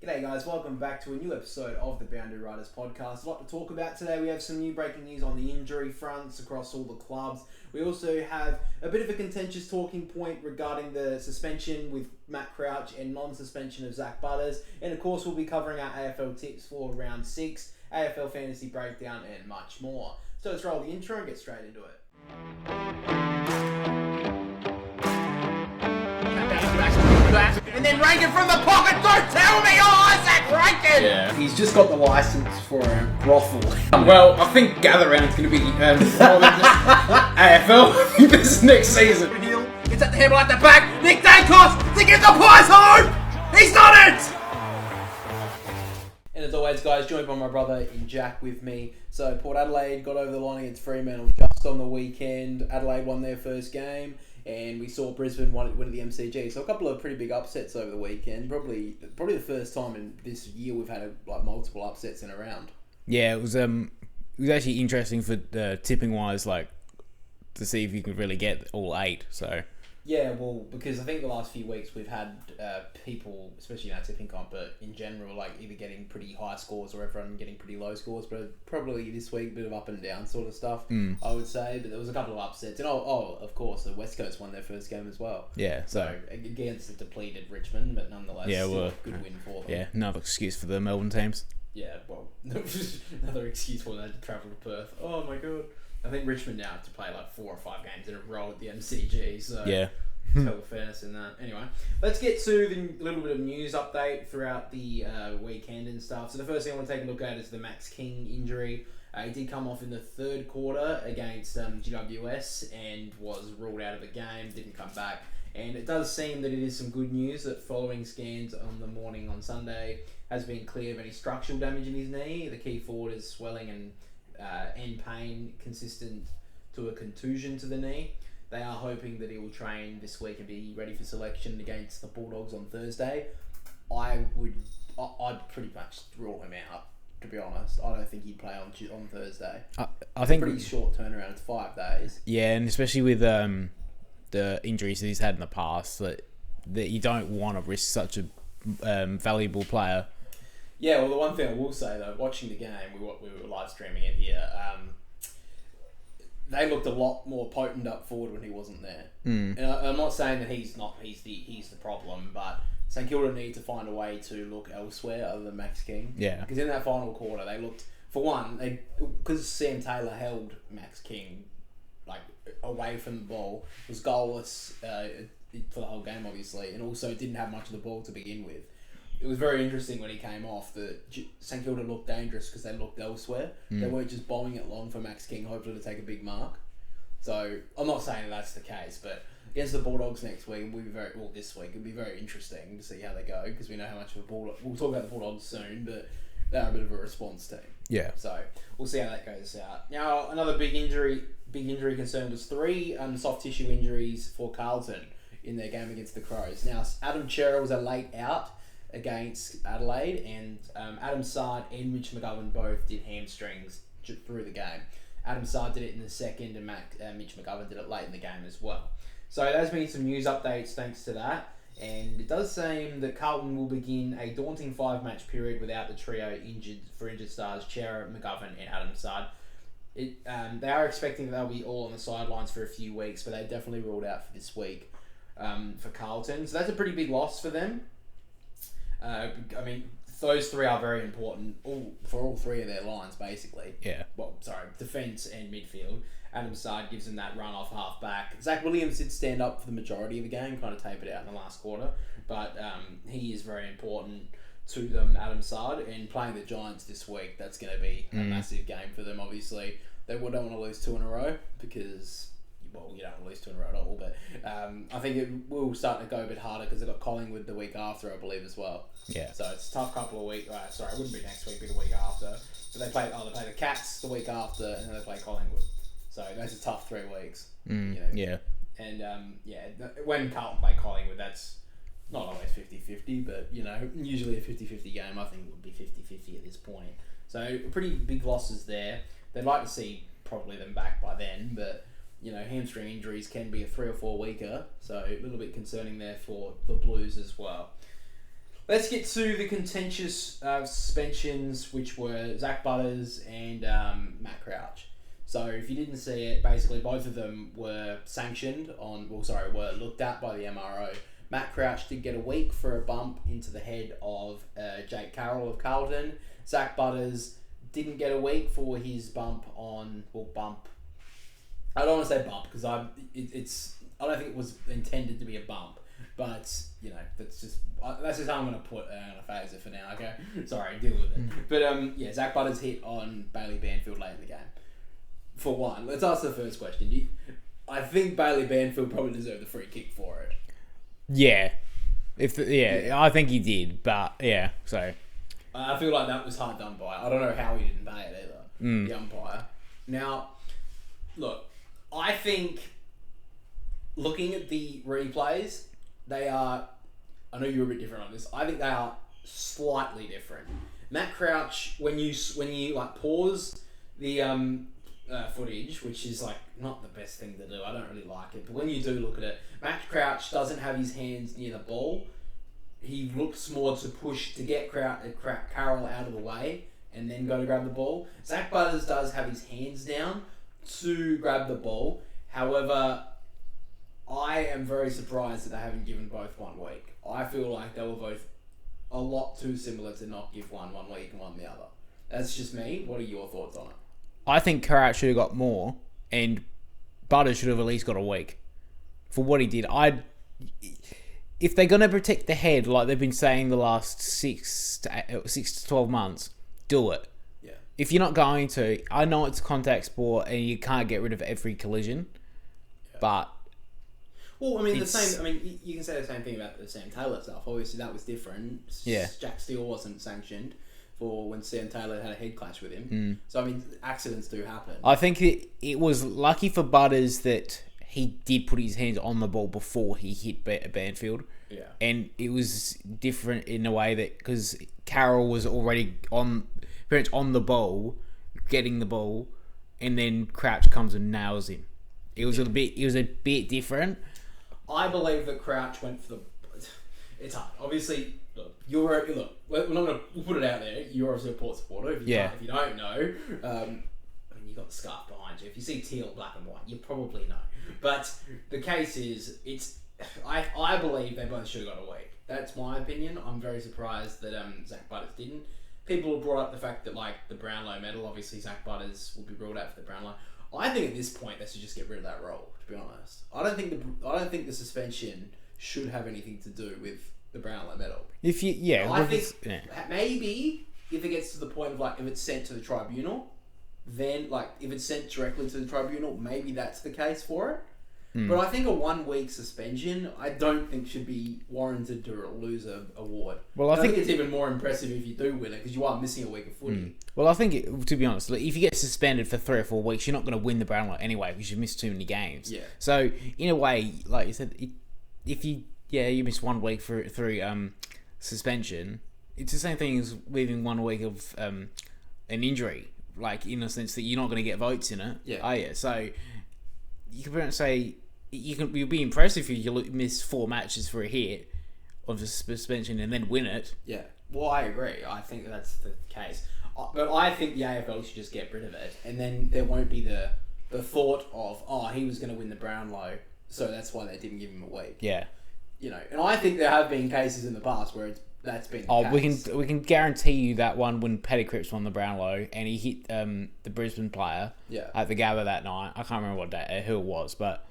G'day guys, welcome back to a new episode of the Boundary Riders podcast. A lot to talk about today. We have some new breaking news on the injury fronts across all the clubs. We also have a bit of a contentious talking point regarding the suspension with Matt Crouch and non-suspension of Zak Butters. And of course we'll be covering our AFL tips for round 6, AFL fantasy breakdown and much more. So let's roll the intro and get straight into it. And then Rankin from the pocket, don't tell me, Isaac Rankin! Yeah. He's just got the license for a brothel. Well, I think Gather Round's going to be more than just AFL. I think this is next season. It's at the handle at the back, Nick Dacos to get the prize home! He's done it! And as always guys, joined by my brother in Jack with me. So Port Adelaide got over the line against Fremantle just on the weekend. Adelaide won their first game. And we saw Brisbane win at the MCG. So a couple of pretty big upsets over the weekend. Probably the first time in this year we've had multiple upsets in a round. Yeah, it was actually interesting for tipping wise, to see if you could really get all 8. So yeah, well, because I think the last few weeks we've had people, especially in our tipping comp, but in general, either getting pretty high scores or everyone getting pretty low scores. But probably this week, a bit of up and down sort of stuff, I would say. But there was a couple of upsets. And of course, the West Coast won their first game as well. Yeah. So against the depleted Richmond, but nonetheless, still a good win for them. Yeah, another excuse for the Melbourne teams. Yeah, well, another excuse for them to travel to Perth. Oh my god. I think Richmond now have to play 4 or 5 games in a row at the MCG, so yeah. Tell the fairness in that. Anyway, let's get to the little bit of news update throughout the weekend and stuff. So the first thing I want to take a look at is the Max King injury. He did come off in the third quarter against GWS and was ruled out of the game, didn't come back. And it does seem that it is some good news that following scans on the morning on Sunday has been clear of any structural damage in his knee. The key forward is swelling and pain consistent to a contusion to the knee. They are hoping that he will train this week and be ready for selection against the Bulldogs on Thursday. I'd pretty much rule him out, to be honest. I don't think he'd play on Thursday. I think pretty short turnaround. It's 5 days. Yeah, and especially with the injuries that he's had in the past, that you don't want to risk such a valuable player. Yeah, well, the one thing I will say though, watching the game, we were live streaming it here. They looked a lot more potent up forward when he wasn't there. And I'm not saying that he's the problem, but St Kilda need to find a way to look elsewhere other than Max King. Yeah. Because in that final quarter, they looked, for one, because Sam Taylor held Max King away from the ball, was goalless for the whole game, obviously, and also didn't have much of the ball to begin with. It was very interesting when he came off that St Kilda looked dangerous because they looked elsewhere. They weren't just bowling it long for Max King, hopefully to take a big mark. So I'm not saying that's the case, but against the Bulldogs next week, this week, it'll be very interesting to see how they go because we know how much of a Bulldog. We'll talk about the Bulldogs soon, but they're a bit of a response team. Yeah. So we'll see how that goes out. Now another big injury concern was 3 soft tissue injuries for Carlton in their game against the Crows. Now Adam Cerra was a late out against Adelaide, and Adam Sard and Mitch McGovern both did hamstrings through the game. Adam Sard did it in the second, and Mitch McGovern did it late in the game as well. So there's been some news updates thanks to that, and it does seem that Carlton will begin a daunting 5-match period without the trio injured stars Cerra, McGovern and Adam Sard. They are expecting that they'll be all on the sidelines for a few weeks, but they definitely ruled out for this week for Carlton. So that's a pretty big loss for them. Those 3 are very important for all 3 of their lines, basically. Yeah. Defence and midfield. Adam Sard gives them that run off half back. Zach Williams did stand up for the majority of the game, kind of tapered out in the last quarter, but he is very important to them, Adam Sard, and playing the Giants this week, that's going to be a massive game for them, obviously. They don't want to lose 2 in a row because... Well, you don't want to lose 2 in a row at all, but I think it will start to go a bit harder because they've got Collingwood the week after, I believe, as well. Yeah. So it's a tough couple of weeks. It wouldn't be next week, but the week after. So they play the Cats the week after, and then they play Collingwood. So that's a tough 3 weeks. Yeah. And when Carlton play Collingwood, that's not always 50-50, but usually a 50-50 game. I think it would be 50-50 at this point. So pretty big losses there. They'd like to see probably them back by then, but. Hamstring injuries can be a 3 or 4 weeker, so a little bit concerning there for the Blues as well. Let's get to the contentious suspensions, which were Zak Butters and Matt Crouch. So if you didn't see it, basically both of them were were looked at by the MRO. Matt Crouch did get a week for a bump into the head of Jake Carroll of Carlton. Zak Butters didn't get a week for his bump. I don't want to say bump because I don't think it was intended to be a bump, but that's just how I'm gonna phase it for now. Okay, sorry, deal with it. But Zak Butters hit on Bailey Banfield late in the game. For one, let's ask the first question. I think Bailey Banfield probably deserved the free kick for it. Yeah. I think he did, but yeah, so. I feel like that was hard done by. I don't know how he didn't pay it either, the umpire. Now, look, I think looking at the replays, they are, I know you're a bit different on this, I think they are slightly different. Matt Crouch, when you pause the footage, which is not the best thing to do. I don't really like it, but when you do look at it, Matt Crouch doesn't have his hands near the ball. He looks more to push to get Carroll out of the way and then go to grab the ball. Zak Butters does have his hands down to grab the ball. However, I am very surprised that they haven't given both 1 week. I feel like they were both a lot too similar to not give one week and one the other. That's just me. What are your thoughts on it? I think Crouch should have got more, and Butters should have at least got a week for what he did. If they're going to protect the head like they've been saying the last 6 to 12 months, do it. Yeah. If you're not going to, I know it's a contact sport and you can't get rid of every collision, but... Well, I mean, you can say the same thing about the Sam Taylor stuff. Obviously, that was different. Yeah. Jack Steele wasn't sanctioned for when Sam Taylor had a head clash with him. So, I mean, accidents do happen. I think it was lucky for Butters that he did put his hands on the ball before he hit Banfield. Yeah. And it was different in a way that, because Carroll was already on the ball, getting the ball, and then Crouch comes and nails him. It was a bit different. I believe that Crouch went for the... It's hard. Obviously, we'll put it out there. You're obviously a Port supporter. If you don't know, you got the scarf behind you. If you see teal, black and white, you probably know. But the case is, I believe they both should have got a week. That's my opinion. I'm very surprised that Zak Butters didn't. People have brought up the fact that the Brownlow medal, obviously Zak Butters will be ruled out for the Brownlow. I think at this point they should just get rid of that rule. To be honest, I don't think the suspension should have anything to do with the Brownlow medal. I think maybe if it gets to the point of if it's sent to the tribunal, then if it's sent directly to the tribunal, maybe that's the case for it. But I think a 1 week suspension, I don't think should be warranted to lose an award. Well, I think it's even more impressive if you do win it because you are missing a week of footy. Well, I think, to be honest, if you get suspended for 3 or 4 weeks, you're not going to win the Brownlow anyway because you missed too many games. Yeah. So, in a way, like you said, if you miss 1 week through suspension, it's the same thing as leaving 1 week of an injury, in a sense that you're not going to get votes in it. Yeah. Oh, yeah. So, you can say... You'll be impressed if you miss 4 matches for a hit of a suspension and then win it. Yeah. Well, I agree. I think that's the case. But I think the AFL should just get rid of it, and then there won't be the thought of, he was going to win the Brownlow, so that's why they didn't give him a week. Yeah. And I think there have been cases in the past where that's been the case. We can guarantee you that one when Paddy Cripps won the Brownlow and he hit the Brisbane player at the Gabba that night. I can't remember who it was, but...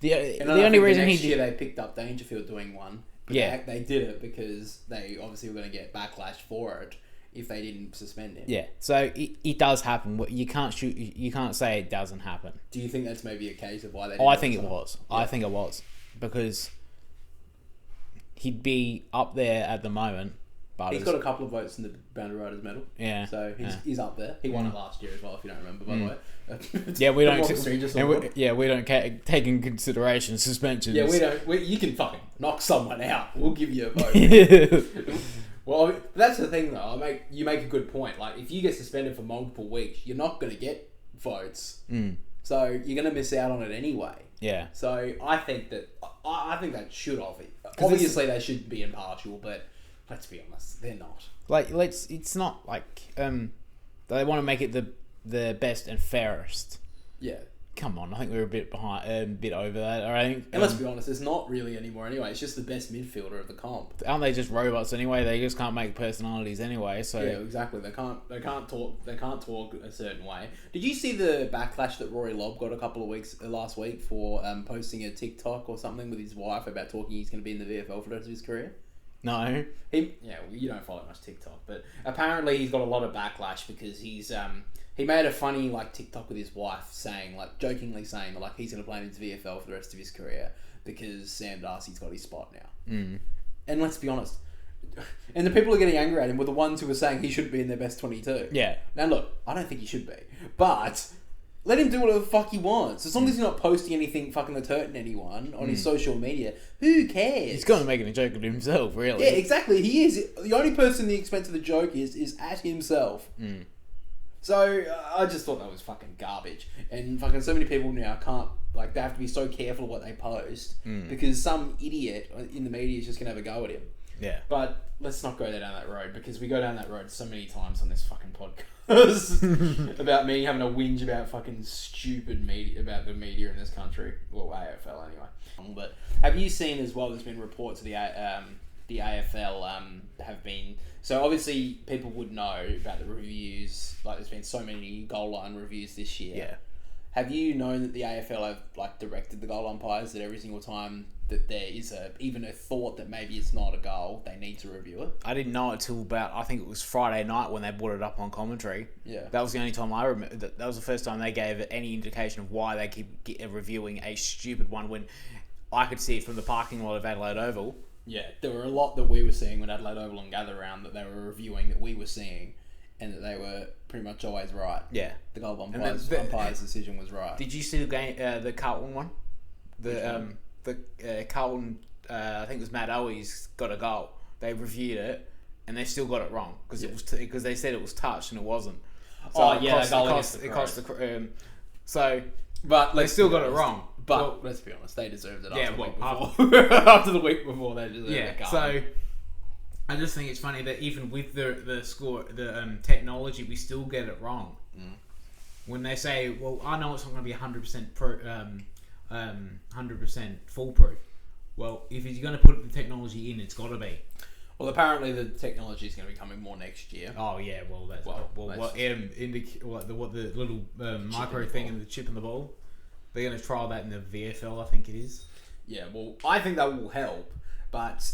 the only reason next year they picked up Dangerfield doing one. But they did it because they obviously were going to get backlash for it if they didn't suspend him. Yeah, so it does happen. You can't say it doesn't happen. Do you think that's maybe a case of why they? I think it was. Yeah. I think it was because he'd be up there at the moment. But he's got a couple of votes in the Boundary Riders medal. Yeah, so he's up there. He won it last year as well, if you don't remember. By the way. We don't take in consideration suspensions. Yeah, we don't. You can fucking knock someone out. We'll give you a vote. Well, that's the thing though. You make a good point. If you get suspended for multiple weeks, you're not going to get votes. So you're going to miss out on it anyway. Yeah. So I think that should offer. Obviously, they should be impartial, but let's be honest, they're not. It's not like they want to make it the best and fairest. Yeah. Come on, I think we're a bit behind, a bit over that. I think. And let's be honest, it's not really anymore anyway. It's just the best midfielder of the comp. Aren't they just robots anyway? They just can't make personalities anyway. So yeah, exactly. They can't talk a certain way. Did you see the backlash that Rory Lobb got a couple of weeks last week for posting a Tik Tok or something with his wife about talking he's going to be in the VFL for the rest of his career? No. You don't follow much TikTok, but apparently he's got a lot of backlash because he made a funny TikTok with his wife saying, jokingly saying that he's going to play in his VFL for the rest of his career because Sam Darcy's got his spot now. Mm. And let's be honest, and the people who are getting angry at him were the ones who were saying he shouldn't be in their best 22. Yeah. Now look, I don't think he should be, but let him do whatever the fuck he wants. As long as he's not posting anything fucking that's hurting anyone on his social media, who cares? He's kind of making a joke of himself, really. Yeah, exactly. He is. The only person the expense of the joke is at himself. Mm. So I just thought that was fucking garbage. And fucking so many people now can't, they have to be so careful of what they post because some idiot in the media is just going to have a go at him. Yeah. But let's not go down that road because we go down that road so many times on this fucking podcast about me having a whinge about fucking stupid media, about the media in this country. Well, AFL anyway. But have you seen as well, there's been reports of the AFL have been... So obviously people would know about the reviews, there's been so many goal line reviews this year. Yeah. Have you known that the AFL have directed the goal umpires that every single time that there is even a thought that maybe it's not a goal, they need to review it? I didn't know it till about, I think it was Friday night when they brought it up on commentary. Yeah. That was the only time I remember. That was the first time they gave any indication of why they keep reviewing a stupid one when I could see it from the parking lot of Adelaide Oval. Yeah, there were a lot that we were seeing when Adelaide Oval and Gather Round that they were reviewing that we were seeing, and that they were pretty much always right. Yeah, the goal umpire's decision was right. Did you see the game, the Carlton one? The Carlton, I think it was Matt Owies got a goal. They reviewed it, and they still got it wrong because it was because they said it was touched and it wasn't. So it cost the so. But they still got it wrong. But let's be honest, they deserved it after the week before. After the week before, they deserved it. Yeah, so I just think it's funny that even with the score, the technology, we still get it wrong. Mm. When they say, well, I know it's not going to be 100% 100% foolproof. Well, if you're going to put the technology in, it's got to be. Well, apparently the technology is going to be coming more next year. Oh yeah, well that's what the little micro thing and the chip in the ball. They're going to trial that in the VFL, I think it is. Yeah, well, I think that will help, but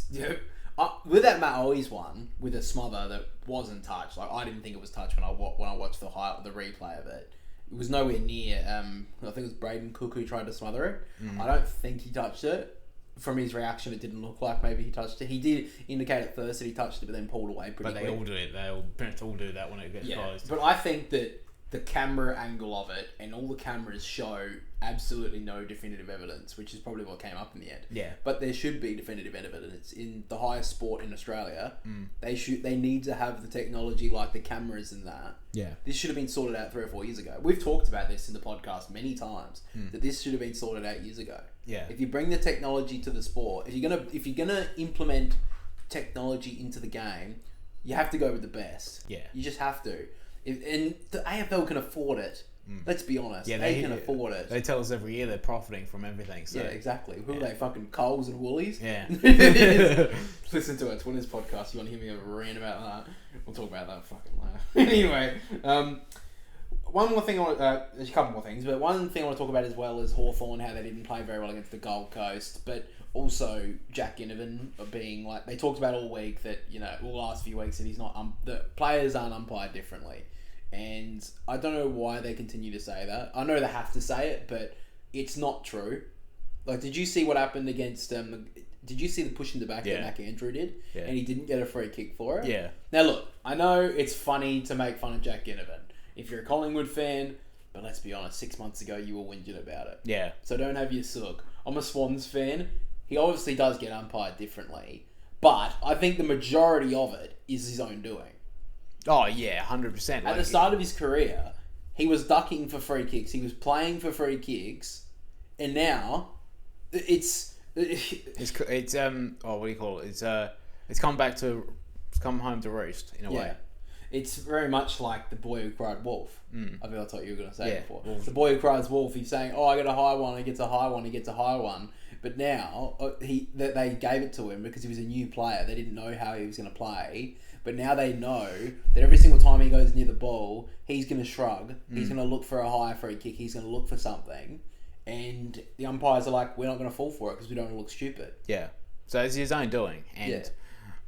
with that Matt Owies one with a smother that wasn't touched, I didn't think it was touched when I watched the replay of it. It was nowhere near. I think it was Braden Cook who tried to smother it. I don't think he touched it. From his reaction, it didn't look like maybe he touched it. He did indicate at first that he touched it, but then pulled away pretty quick. But they all do it. Parents all do that when it gets closed. But I think that the camera angle of it and all the cameras show absolutely no definitive evidence, which is probably what came up in the end. Yeah. But there should be definitive evidence in the highest sport in Australia. They need to have the technology like the cameras and that. Yeah. This should have been sorted out 3 or 4 years ago. We've talked about this in the podcast many times that this should have been sorted out years ago. Yeah. If you bring the technology to the sport, if you're gonna implement technology into the game, you have to go with the best. Yeah. You just have to. And the AFL can afford it. Let's be honest. Yeah, they can afford it. They tell us every year they're profiting from everything. So. Yeah, exactly. Who are they? Fucking Coles and Woolies? Yeah. Listen to it. It's Winners Podcast. You want to hear me have a rant about that? We'll talk about that fucking later. Anyway, one more thing. There's a couple more things, but one thing I want to talk about as well is Hawthorn, how they didn't play very well against the Gold Coast, but also Jack Ginnivan being they talked about all week that the last few weeks that he's not the players aren't umpired differently. And I don't know why they continue to say that. I know they have to say it, but it's not true. Did you see what happened against... did you see the push in the back that Mac Andrew did? Yeah. And he didn't get a free kick for it? Yeah. Now look, I know it's funny to make fun of Jack Ginnivan if you're a Collingwood fan, but let's be honest, 6 months ago you were whinging about it. Yeah. So don't have your sook. I'm a Swans fan. He obviously does get umpired differently, but I think the majority of it is his own doing. Oh yeah, 100%. At the start of his career, he was ducking for free kicks, he was playing for free kicks, and now it's what do you call it? It's come home to roost in a way. It's very much like the boy who cried wolf. I feel that's what you were going to say before. Wolf. The boy who cries wolf, he's saying, oh, I get a high one, he gets a high one, he gets a high one. But now, they gave it to him because he was a new player. They didn't know how he was going to play. But now they know that every single time he goes near the ball, he's going to shrug. He's going to look for a high free kick. He's going to look for something. And the umpires are like, we're not going to fall for it because we don't want to look stupid. Yeah. So it's his own doing.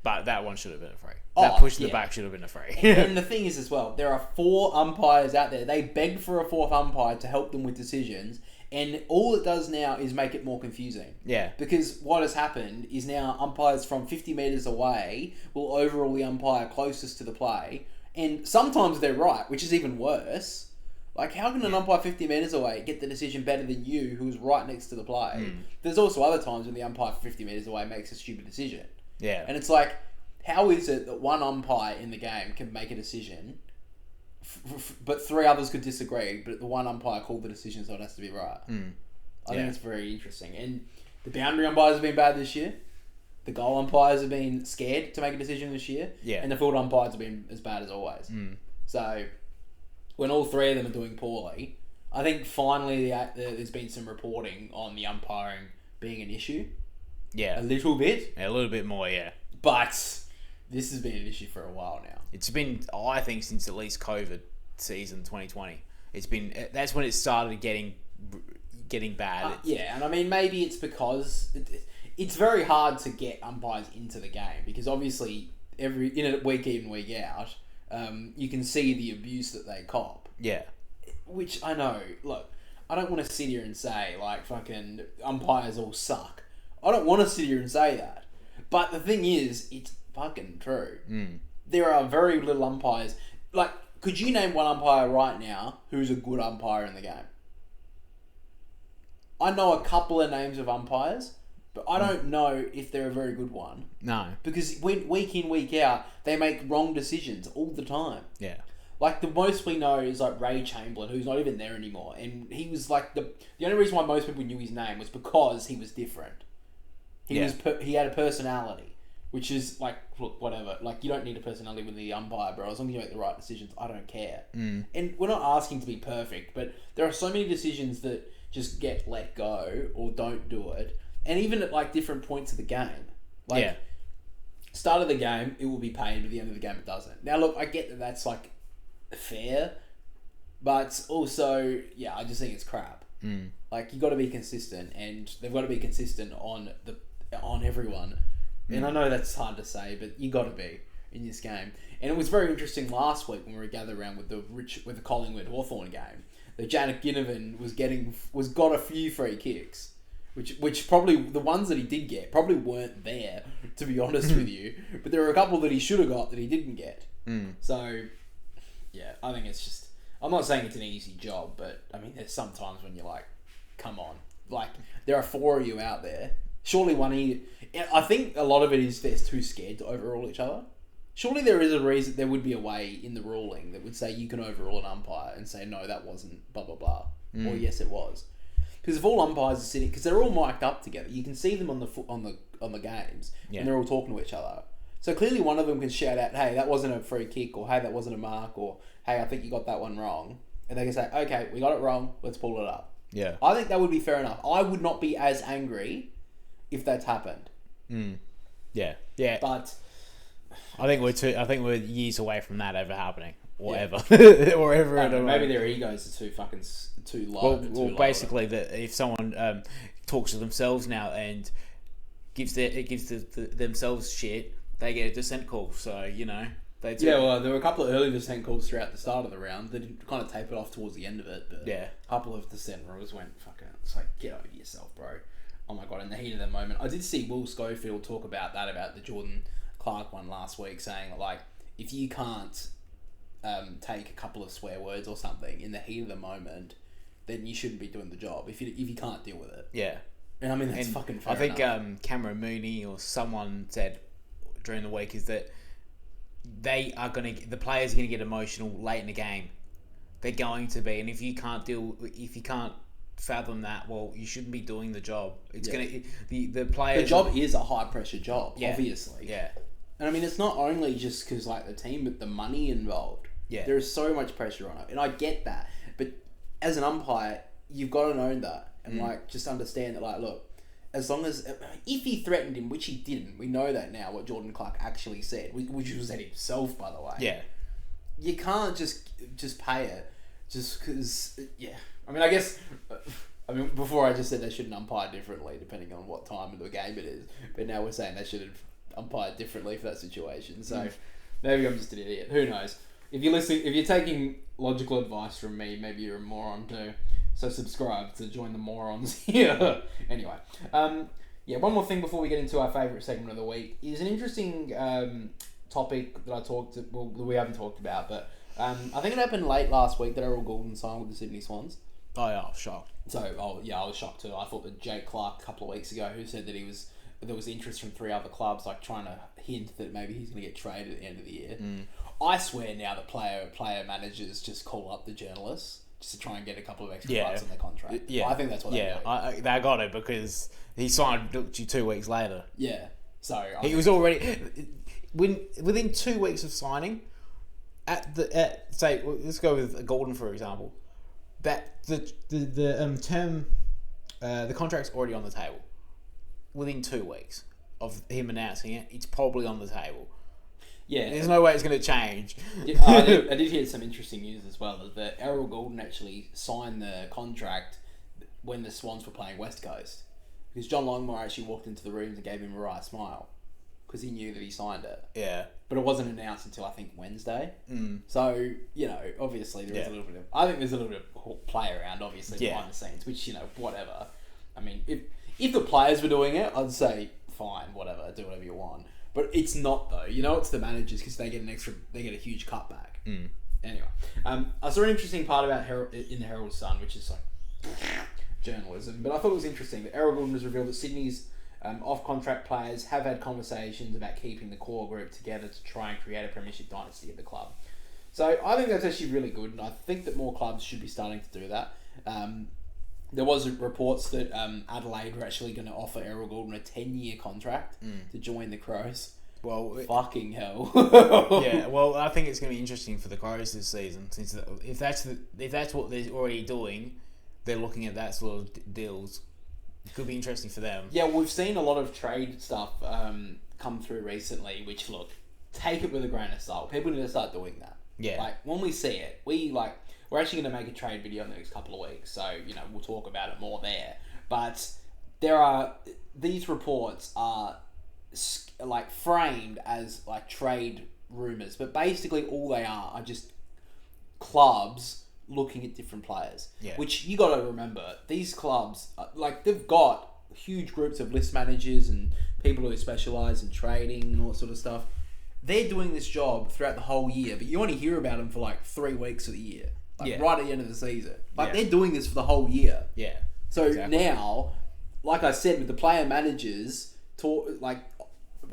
But that one should have been a free. Oh, That push in the back should have been a free. And the thing is as well, there are 4 umpires out there. They begged for a 4th umpire to help them with decisions. And all it does now is make it more confusing. Yeah. Because what has happened is now umpires from 50 metres away will overrule the umpire closest to the play. And sometimes they're right, which is even worse. Like, how can an umpire 50 metres away get the decision better than you, who's right next to the play? There's also other times when the umpire 50 metres away makes a stupid decision. Yeah. And it's like, how is it that one umpire in the game can make a decision, but 3 others could disagree, but the one umpire called the decision, so it has to be right? I think it's very interesting. And the boundary umpires have been bad this year. The goal umpires have been scared to make a decision this year. Yeah. And the field umpires have been as bad as always. So, when all 3 of them are doing poorly, I think finally there's been some reporting on the umpiring being an issue. Yeah. A little bit. Yeah, a little bit more, yeah. But this has been an issue for a while now. It's been, I think, since at least COVID season 2020. That's when it started getting bad. And I mean, maybe it's because it's very hard to get umpires into the game because obviously week in, week out, you can see the abuse that they cop. Yeah. Which I know, look, I don't want to sit here and say, like, fucking umpires all suck. I don't want to sit here and say that. But the thing is, it's fucking true. There are very little umpires. Like, could you name one umpire right now who's a good umpire in the game? I know a couple of names of umpires, but I don't know if they're a very good one. No. Because week in, week out, they make wrong decisions all the time. Yeah. Like, the most we know is, like, Ray Chamberlain, who's not even there anymore. And he was, like, the only reason why most people knew his name was because he was different. He had a personality, which is, like, look, whatever. Like, you don't need a personality with the umpire, bro. As long as you make the right decisions, I don't care. And we're not asking to be perfect, but there are so many decisions that just get let go or don't do it. And even at, like, different points of the game. Like, start of the game, it will be paid, but at the end of the game, it doesn't. Now, look, I get that that's, like, fair, but also, I just think it's crap. Like, you got to be consistent, and they've got to be consistent on everyone. And I know that's hard to say, but you got to be in this game. And it was very interesting last week when we were gathered around with the Collingwood Hawthorn game that Janet Ginnivan got a few free kicks, which probably the ones that he did get probably weren't there, to be honest with you. But there were a couple that he should have got that he didn't get. So, yeah, I think it's just, I'm not saying it's an easy job, but I mean, there's some times when you're like, come on, like, there are 4 of you out there. Surely I think a lot of it is they're too scared to overrule each other. Surely there is a reason, there would be a way in the ruling that would say you can overrule an umpire and say, no, that wasn't blah, blah, blah. Or yes, it was. Because if all umpires are sitting, because they're all mic'd up together, you can see them on the games, and they're all talking to each other. So clearly one of them can shout out, hey, that wasn't a free kick, or hey, that wasn't a mark, or hey, I think you got that one wrong. And they can say, okay, we got it wrong, let's pull it up. Yeah. I think that would be fair enough. I would not be as angry if that's happened. Yeah. Yeah. But I think we're years away from that ever happening. Or ever. Or ever. Maybe their egos are too low. Well, basically, if someone talks to themselves now and gives themselves shit, they get a dissent call. So, you know. Well, there were a couple of early dissent calls throughout the start of the round. They did kind of tape it off towards the end of it. But a couple of dissent rules went, fucking, it's like, get over yourself, bro. Oh my God, in the heat of the moment. I did see Will Schofield talk about the Jordan Clark one last week, saying, like, if you can't take a couple of swear words or something in the heat of the moment, then you shouldn't be doing the job if you can't deal with it. Yeah. And I mean, that's fucking fair I think enough. Cameron Mooney or someone said during the week is that the players are going to get emotional late in the game. they're going to be, and if you can't fathom that, well, you shouldn't be doing the job. It's the players. The job is a high pressure job, obviously. Yeah. And I mean, it's not only just because like the team, but the money involved. Yeah. There is so much pressure on it, and I get that. But as an umpire, you've got to know that, and like just understand that. Like, look, as long as if he threatened him, which he didn't, we know that now. What Jordan Clark actually said, which was at himself, by the way. Yeah. You can't just pay it just because. Yeah. I mean, I guess. Before I just said they shouldn't umpire differently depending on what time of the game it is, but now we're saying they should have umpired differently for that situation. So maybe I'm just an idiot. Who knows? If you're taking logical advice from me, maybe you're a moron too. So subscribe to join the morons here. Anyway, one more thing before we get into our favourite segment of the week is an interesting topic that we haven't talked about, but I think it happened late last week that Errol Goulden signed with the Sydney Swans. Oh yeah, I was shocked. So, I was shocked too. I thought that Jake Clark a couple of weeks ago, who said that there was interest from 3 other clubs, like trying to hint that maybe he's going to get traded at the end of the year. I swear now that player managers just call up the journalists just to try and get a couple of extra bucks on their contract. Yeah, I think that's what they do. They got it because he signed 2 weeks later. Yeah, so he was already within 2 weeks of signing. Say, let's go with Golden for example. That the term, the contract's already on the table. Within 2 weeks of him announcing it, it's probably on the table. Yeah, there's no way it's going to change. I did hear some interesting news as well. That Errol Goulden actually signed the contract when the Swans were playing West Coast, because John Longmire actually walked into the rooms and gave him a right smile because he knew that he signed it. Yeah, but it wasn't announced until I think Wednesday. So obviously there is a little bit of. I think there's a little bit of play around, obviously behind the scenes, which whatever. I mean, if the players were doing it, I'd say fine, whatever, do whatever you want. But it's not though. It's the managers because they get a huge cutback. Anyway, I saw an interesting part about in the Herald Sun, which is like journalism. But I thought it was interesting that Errol Goulden has revealed that Sydney's off-contract players have had conversations about keeping the core group together to try and create a premiership dynasty at the club. So I think that's actually really good, and I think that more clubs should be starting to do that. There was reports that Adelaide were actually going to offer Errol Goulden a 10-year contract to join the Crows. Well, fucking hell. Yeah, well, I think it's going to be interesting for the Crows this season, since if that's what they're already doing, they're looking at that sort of deals. It could be interesting for them. Yeah, we've seen a lot of trade stuff come through recently, which, look, take it with a grain of salt. People need to start doing that. Yeah. Like, when we see it, we're actually going to make a trade video in the next couple of weeks, so, we'll talk about it more there. But these reports are, like, framed as, like, trade rumours, but basically all they are just clubs looking at different players. Yeah. Which you got to remember, these clubs, they've got huge groups of list managers and people who specialise in trading and all that sort of stuff. They're doing this job throughout the whole year, but you only hear about them for like 3 weeks of the year. Right at the end of the season. They're doing this for the whole year. Yeah. So now, like I said, with the player managers,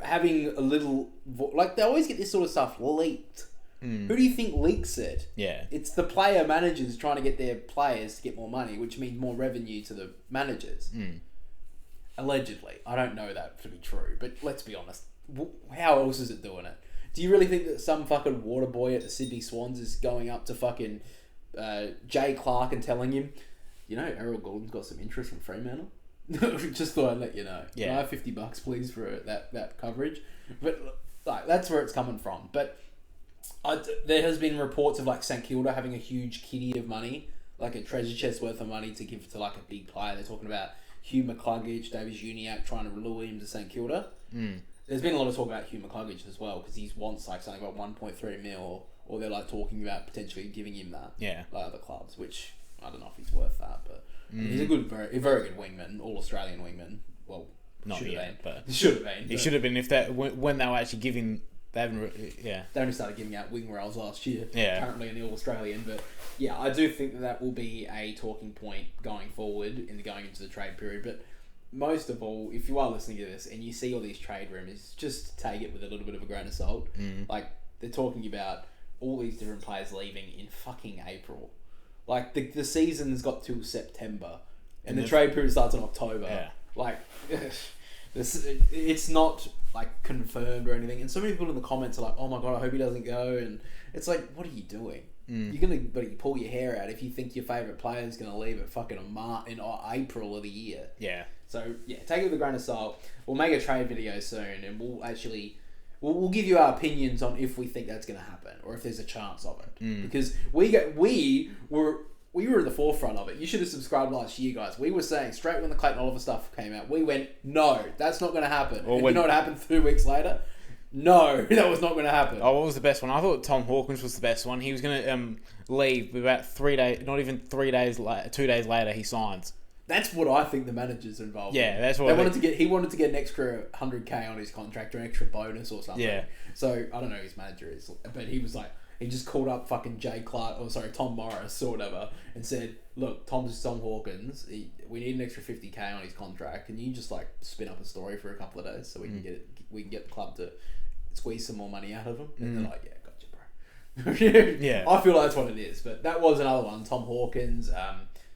having a little... they always get this sort of stuff leaked. Who do you think leaks it? Yeah. It's the player managers trying to get their players to get more money, which means more revenue to the managers. Allegedly. I don't know that to be true, but let's be honest. How else is it doing it? Do you really think that some fucking water boy at the Sydney Swans is going up to fucking Jay Clark and telling him, Errol Goulden's got some interest from Fremantle? Just thought I'd let you know. Yeah. Can I have $50 please for that coverage? But that's where it's coming from. But there has been reports of St Kilda having a huge kitty of money, like a treasure chest worth of money to give to a big player. They're talking about Hugh McCluggage, Davis Uniacke trying to lure him to St Kilda. There's been a lot of talk about Hugh McCluggage as well, because he wants something about 1.3 mil, or they're talking about potentially giving him that. Yeah. By other clubs, which I don't know if he's worth that, but he's a very good wingman, all Australian wingman. Well, not should yet, have been. but Should have been. It should have been when they were actually giving. They haven't. They only started giving out wing rails last year. Yeah. Apparently an All-Australian, but yeah, I do think that will be a talking point going forward going into the trade period. But most of all, if you are listening to this and you see all these trade rumours, just take it with a little bit of a grain of salt. They're talking about all these different players leaving in fucking April. Like, the season's got till September, and the trade period starts in October. Yeah. Like, it's not, like, confirmed or anything. And so many people in the comments are like, oh my God, I hope he doesn't go. And it's like, what are you doing? You're going to pull your hair out if you think your favourite player is going to leave at fucking in April of the year. Yeah. So, yeah, take it with a grain of salt. We'll make a trade video soon, and we'll actually... We'll give you our opinions on if we think that's going to happen or if there's a chance of it. Because we were at the forefront of it. You should have subscribed last year, guys. We were saying straight when the Clayton Oliver stuff came out, we went, no, that's not going to happen. And you know what happened 2 weeks later? No, that was not going to happen. Oh, what was the best one? I thought Tom Hawkins was the best one. He was going to leave about 3 days, not even 3 days, 2 days later, he signs. That's what I think the manager's involved in. Yeah, that's what he wanted to get an extra 100k on his contract or an extra bonus or something. Yeah. So I don't know who his manager is, but he was like, he just called up fucking Tom Morris or whatever and said, look, Tom Hawkins, we need an extra 50k on his contract. Can you just like spin up a story for a couple of days so we can get the club to squeeze some more money out of him? And they're like, yeah, gotcha, bro. Yeah. I feel like that's what it is. But that was another one. Tom Hawkins.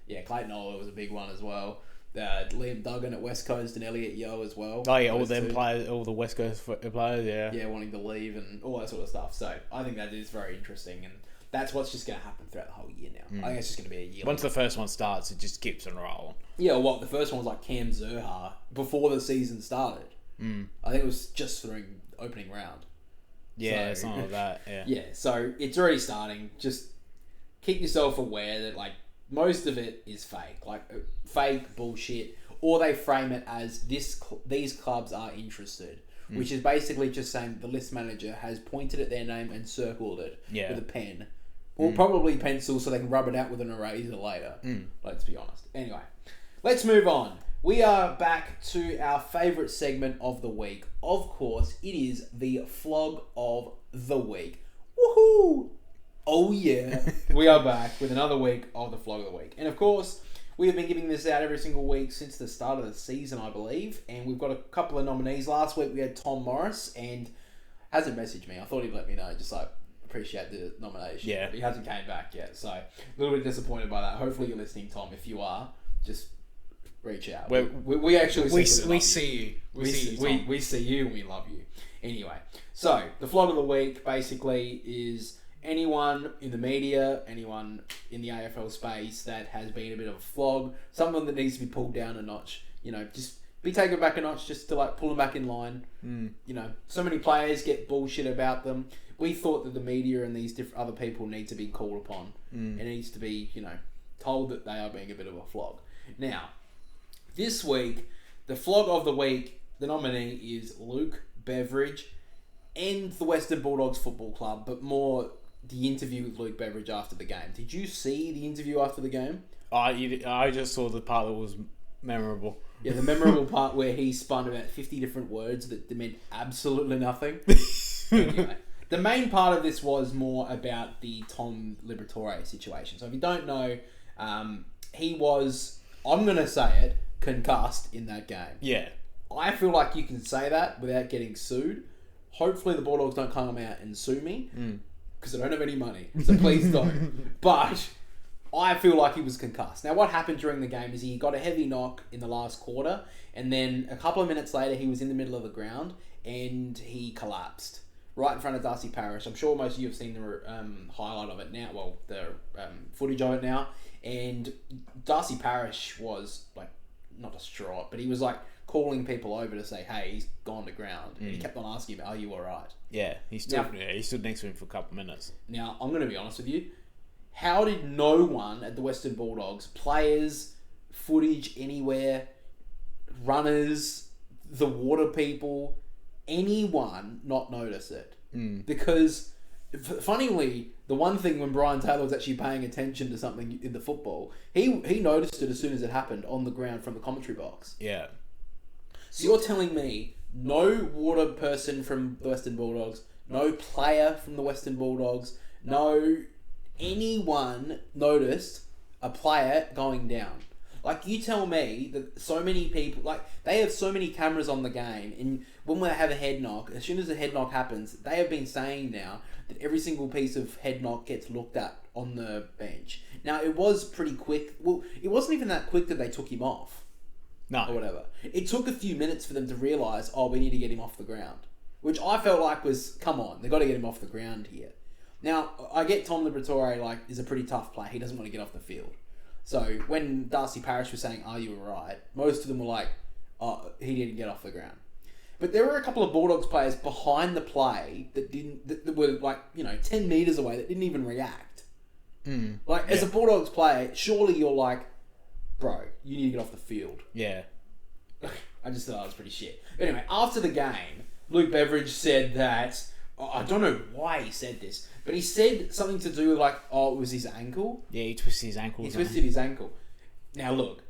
Yeah, Clayton Oliver was a big one as well. Liam Duggan at West Coast and Elliot Yeo as well. Oh yeah, all them players, all the West Coast players, yeah. Yeah, wanting to leave and all that sort of stuff. So I think that is very interesting, and that's what's just going to happen throughout the whole year now. I think it's just going to be a year. Once the first one starts, it just keeps on rolling. Yeah, well, the first one was like Cam Zerha before the season started. I think it was just during opening round. Yeah, something like that. Yeah. Yeah, so it's already starting. Just keep yourself aware that like most of it is fake, like fake bullshit, or they frame it as these clubs are interested, which is basically just saying the list manager has pointed at their name and circled it with a pen, or probably pencil so they can rub it out with an eraser later. Let's be honest. Anyway, let's move on. We are back to our favourite segment of the week. Of course, it is the Flog of the Week. Woohoo! Oh yeah, we are back with another week of the Flog of the Week. And of course, we have been giving this out every single week since the start of the season, I believe. And we've got a couple of nominees. Last week we had Tom Morris, and hasn't messaged me. I thought he'd let me know, just like, appreciate the nomination. Yeah. But he hasn't came back yet, so a little bit disappointed by that. Hopefully you're listening, Tom. If you are, just reach out. We actually we see you. We see you and we love you. Anyway, so the Flog of the Week basically is anyone in the media, anyone in the AFL space that has been a bit of a flog, someone that needs to be pulled down a notch, just be taken back a notch just to like pull them back in line. So many players get bullshit about them. We thought that the media and these different other people need to be called upon. It needs to be, told that they are being a bit of a flog. Now, this week, the Flog of the Week, the nominee is Luke Beveridge and the Western Bulldogs Football Club, but more the interview with Luke Beveridge after the game. Did you see the interview after the game? I just saw the part that was memorable. Yeah, the memorable part where he spun about 50 different words that meant absolutely nothing. Anyway, the main part of this was more about the Tom Liberatore situation. So if you don't know, he was, I'm going to say it, concussed in that game. Yeah. I feel like you can say that without getting sued. Hopefully the Bulldogs don't come out and sue me. Because I don't have any money, so please don't. But I feel like he was concussed. Now, what happened during the game is he got a heavy knock in the last quarter, and then a couple of minutes later, he was in the middle of the ground, and he collapsed right in front of Darcy Parish. I'm sure most of you have seen the highlight of it now, well, the footage of it now, and Darcy Parish was, like, not distraught, but he was, like, calling people over to say, hey, he's gone to ground. And he kept on asking him, are you alright? Yeah, he stood next to him for a couple of minutes. Now, I'm going to be honest with you. How did no one at the Western Bulldogs, players, footage anywhere, runners, the water people, anyone not notice it? Because, funnily, the one thing when Brian Taylor was actually paying attention to something in the football, he noticed it as soon as it happened on the ground from the commentary box. Yeah. So you're telling me no water person from the Western Bulldogs, no player from the Western Bulldogs, no anyone noticed a player going down? Like, you tell me that so many people, like, they have so many cameras on the game, and when they have a head knock, as soon as a head knock happens, they have been saying now that every single piece of head knock gets looked at on the bench. Now, it was pretty quick. Well, it wasn't even that quick that they took him off. No. Or whatever. It took a few minutes for them to realise, we need to get him off the ground. Which I felt like was, come on, they've got to get him off the ground here. Now, I get Tom Liberatore, like, is a pretty tough player. He doesn't want to get off the field. So, when Darcy Parish was saying, are you alright? Most of them were like, he didn't get off the ground. But there were a couple of Bulldogs players behind the play that were, like, 10 metres away that didn't even react. As a Bulldogs player, surely you're like, bro, you need to get off the field. Yeah. I just thought that was pretty shit. But anyway, after the game, Luke Beveridge said that, I don't know why he said this, but he said something to do with like, it was his ankle. Yeah, he twisted his ankle. He twisted his ankle. Now look,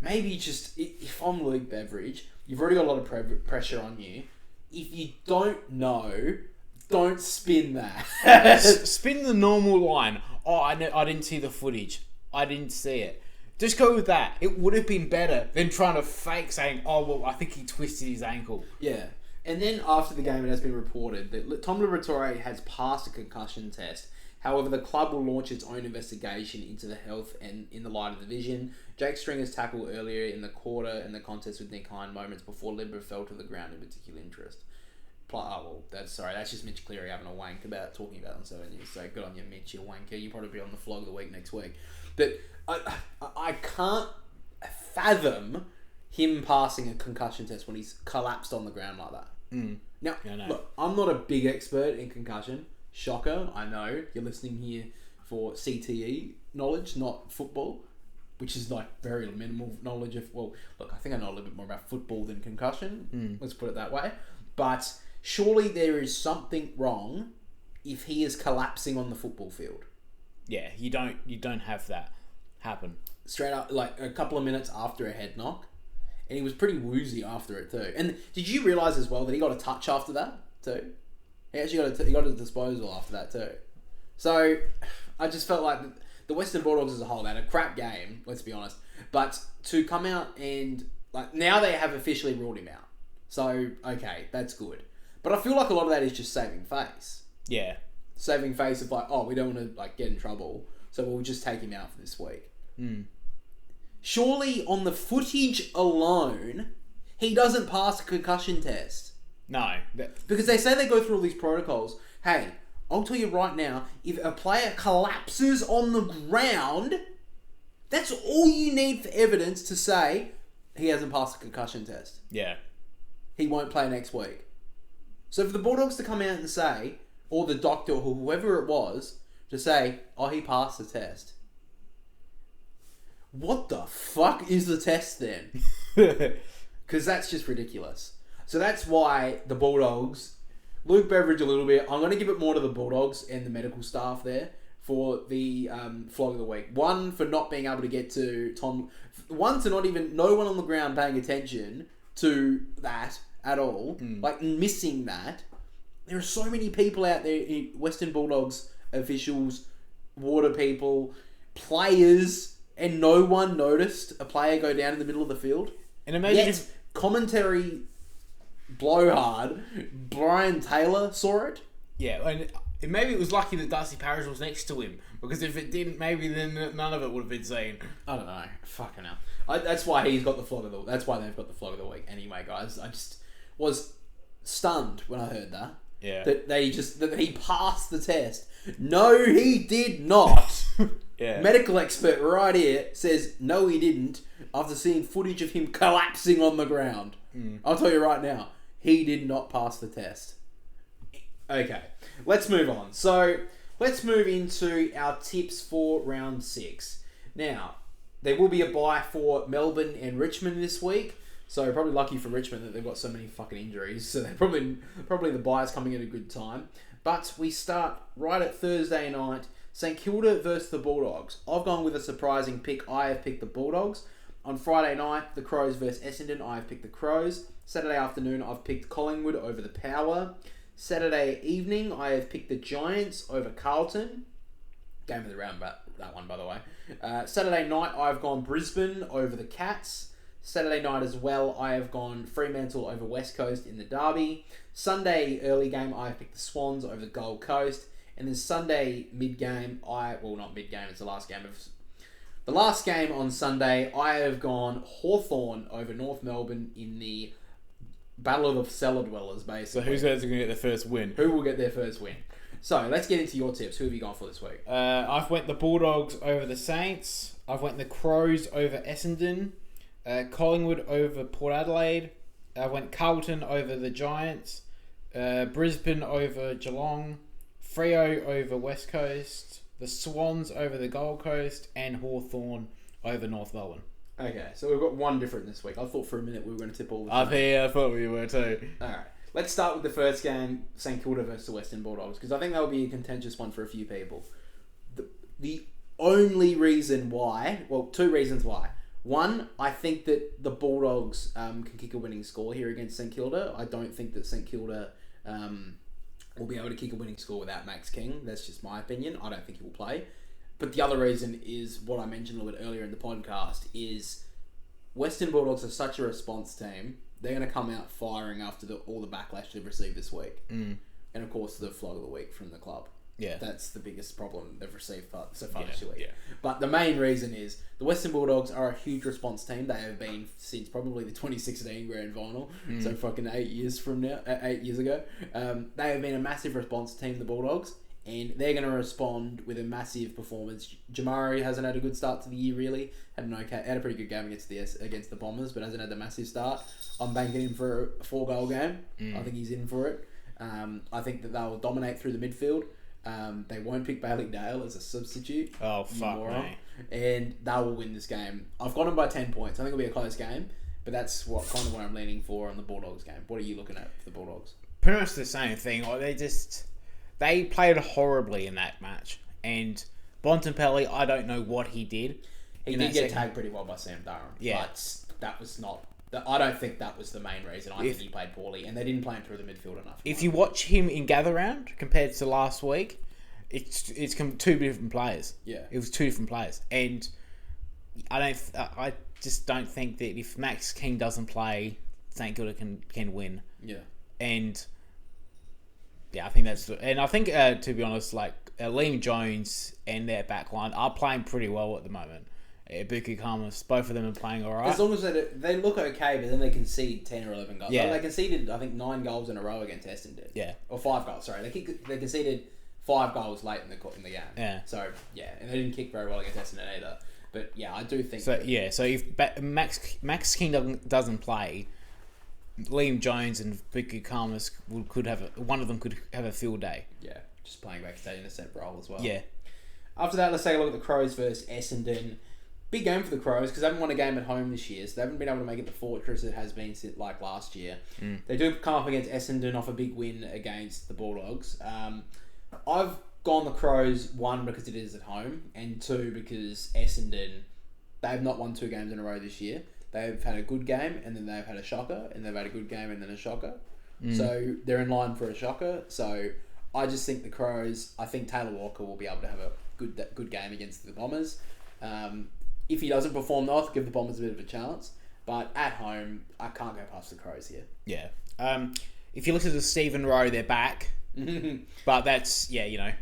maybe just, if I'm Luke Beveridge, you've already got a lot of pressure on you. If you don't know, don't spin that. Spin the normal line. I didn't see the footage. I didn't see it. Just go with that. It would have been better than trying to fake saying, I think he twisted his ankle. Yeah. And then after the game, it has been reported that Tom Liberatore has passed a concussion test. However, the club will launch its own investigation into the health and in the light of the vision. Jake Stringer's tackle earlier in the quarter and the contest with Nick Hine moments before Libra fell to the ground in particular interest. That's just Mitch Cleary having a wank about talking about it on 7 News. So good on you, Mitch, you wanker. You'll probably be on the Flog of the week next week. But I can't fathom him passing a concussion test when he's collapsed on the ground like that. Now, look, I'm not a big expert in concussion. Shocker, I know. You're listening here for CTE knowledge, not football, which is like very minimal knowledge of, I think I know a little bit more about football than concussion. Let's put it that way. But surely there is something wrong if he is collapsing on the football field. Yeah, you don't have that happen. Straight up, like a couple of minutes after a head knock. And he was pretty woozy after it too. And did you realise as well that he got a touch after that too? He actually got a disposal after that too. So I just felt like the Western Bulldogs as a whole, they had a crap game, let's be honest. But to come out and now they have officially ruled him out. So okay, that's good. But I feel like a lot of that is just saving face. Yeah. Saving face of we don't want to get in trouble, so we'll just take him out for this week. Surely, on the footage alone, he doesn't pass a concussion test. No. Because they say they go through all these protocols. Hey, I'll tell you right now, if a player collapses on the ground, that's all you need for evidence to say he hasn't passed a concussion test. Yeah. He won't play next week. So for the Bulldogs to come out and say, or the doctor or whoever it was, to say, he passed the test. What the fuck is the test then? Because that's just ridiculous. So that's why the Bulldogs, Luke Beveridge a little bit, I'm going to give it more to the Bulldogs and the medical staff there for the Flog of the week. One, for not being able to get to Tom. One, to not even, no one on the ground paying attention to that at all. Missing that. There are so many people out there, Western Bulldogs officials, water people, players, and no one noticed a player go down in the middle of the field. And imagine if commentary blowhard Brian Taylor saw it. Yeah, and maybe it was lucky that Darcy Parish was next to him, because if it didn't, maybe then none of it would have been seen. I don't know. Fucking hell. That's why he's got the Flog of the. That's why they've got the Flog of the week. Anyway, guys, I just was stunned when I heard that. Yeah. That he passed the test. No, he did not. Yeah. Medical expert right here says no, he didn't. After seeing footage of him collapsing on the ground, I'll tell you right now, he did not pass the test. Okay, let's move on. So let's move into our tips for round 6. Now, there will be a bye for Melbourne and Richmond this week. So probably lucky for Richmond that they've got so many fucking injuries. So they're probably the bye is coming at a good time. But we start right at Thursday night. St Kilda versus the Bulldogs. I've gone with a surprising pick. I have picked the Bulldogs. On Friday night, the Crows versus Essendon. I have picked the Crows. Saturday afternoon, I've picked Collingwood over the Power. Saturday evening, I have picked the Giants over Carlton. Game of the that one, by the way. Saturday night, I've gone Brisbane over the Cats. Saturday night as well, I have gone Fremantle over West Coast in the derby. Sunday early game, I have picked the Swans over the Gold Coast. And then Sunday mid-game, not mid-game, it's the last game of... The last game on Sunday, I have gone Hawthorn over North Melbourne in the Battle of the Cellar Dwellers, basically. So who's going to get their first win? Who will get their first win? So, let's get into your tips. Who have you gone for this week? I've went the Bulldogs over the Saints. I've went the Crows over Essendon. Collingwood over Port Adelaide. I went Carlton over the Giants. Brisbane over Geelong. Freo over West Coast. The Swans over the Gold Coast. And Hawthorn over North Melbourne. Okay, so we've got one different this week. I thought for a minute we were going to tip all the I thought we were too. Alright, let's start with the first game, St Kilda versus the Western Bulldogs, because I think that'll be a contentious one for a few people. The only reason why, well, two reasons why. One, I think that the Bulldogs can kick a winning score here against St Kilda. I don't think that St Kilda will be able to kick a winning score without Max King. That's just my opinion. I don't think he will play. But the other reason is what I mentioned a little bit earlier in the podcast is Western Bulldogs are such a response team. They're going to come out firing after all the backlash they've received this week. Mm. And, of course, the flog of the week from the club. Yeah. That's the biggest problem they've received so far this week. Yeah. But the main reason is the Western Bulldogs are a huge response team. They have been since probably the 2016 grand final. So fucking 8 years ago. They have been a massive response team, the Bulldogs. And they're going to respond with a massive performance. Jamari hasn't had a good start to the year, really. Had a pretty good game against the Bombers, but hasn't had the massive start. I'm banking him for a 4-goal game. I think he's in for it. I think that they'll dominate through the midfield. They won't pick Bailey Dale as a substitute. Oh, fuck, mate. And they will win this game. I've got them by 10 points. I think it'll be a close game, but that's what I'm leaning for on the Bulldogs game. What are you looking at for the Bulldogs? Pretty much the same thing. They played horribly in that match. And Bontempelli, I don't know what he did. He did get tagged pretty well by Sam Durham. Yeah. But that was not... I don't think that was the main reason. I think he played poorly. And they didn't play him through the midfield enough. If you watch him in gather round compared to last week, it's two different players. Yeah. It was two different players. And I just don't think that if Max King doesn't play, St Kilda can win. Yeah. And... yeah, I think that's... And I think, to be honest, Liam Jones and their backline are playing pretty well at the moment. Buku Kamas, both of them are playing all right. As long as they look okay, but then they concede 10 or 11 goals. Yeah. They conceded, I think, 9 goals in a row against Essendon. Yeah. Or 5 goals, sorry. They conceded 5 goals late in the game. Yeah. So, yeah. And they didn't kick very well against Essendon either. But, yeah, I do think... So if Max King doesn't play... Liam Jones and Buku Kamas one of them could have a field day. Yeah, just playing backstage in a set role as well. Yeah. After that, let's take a look at the Crows versus Essendon. Big game for the Crows because they haven't won a game at home this year, so they haven't been able to make it the fortress it has been since last year. They do come up against Essendon off a big win against the Bulldogs. I've gone the Crows, 1, because it is at home, and 2, because Essendon, they've not won 2 games in a row this year. They've had a good game, and then they've had a shocker, and they've had a good game, and then a shocker. So they're in line for a shocker. So I just think the Crows, I think Taylor Walker will be able to have a good game against the Bombers. If he doesn't perform, though, I'll give the Bombers a bit of a chance. But at home, I can't go past the Crows here. Yeah. If you look at the Stephen Rowe, they're back. But that's, I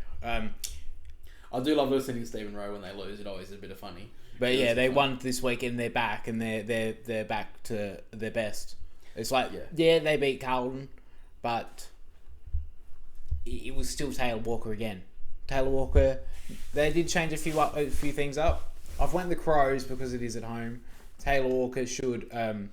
do love listening to Stephen Rowe when they lose. It always is a bit of funny. But yeah, they won this week and they're back and they're back to their best. It's like, they beat Carlton, but it was still Taylor Walker again. Taylor Walker, they did change a few things up. I've went the Crows because it is at home. Taylor Walker should win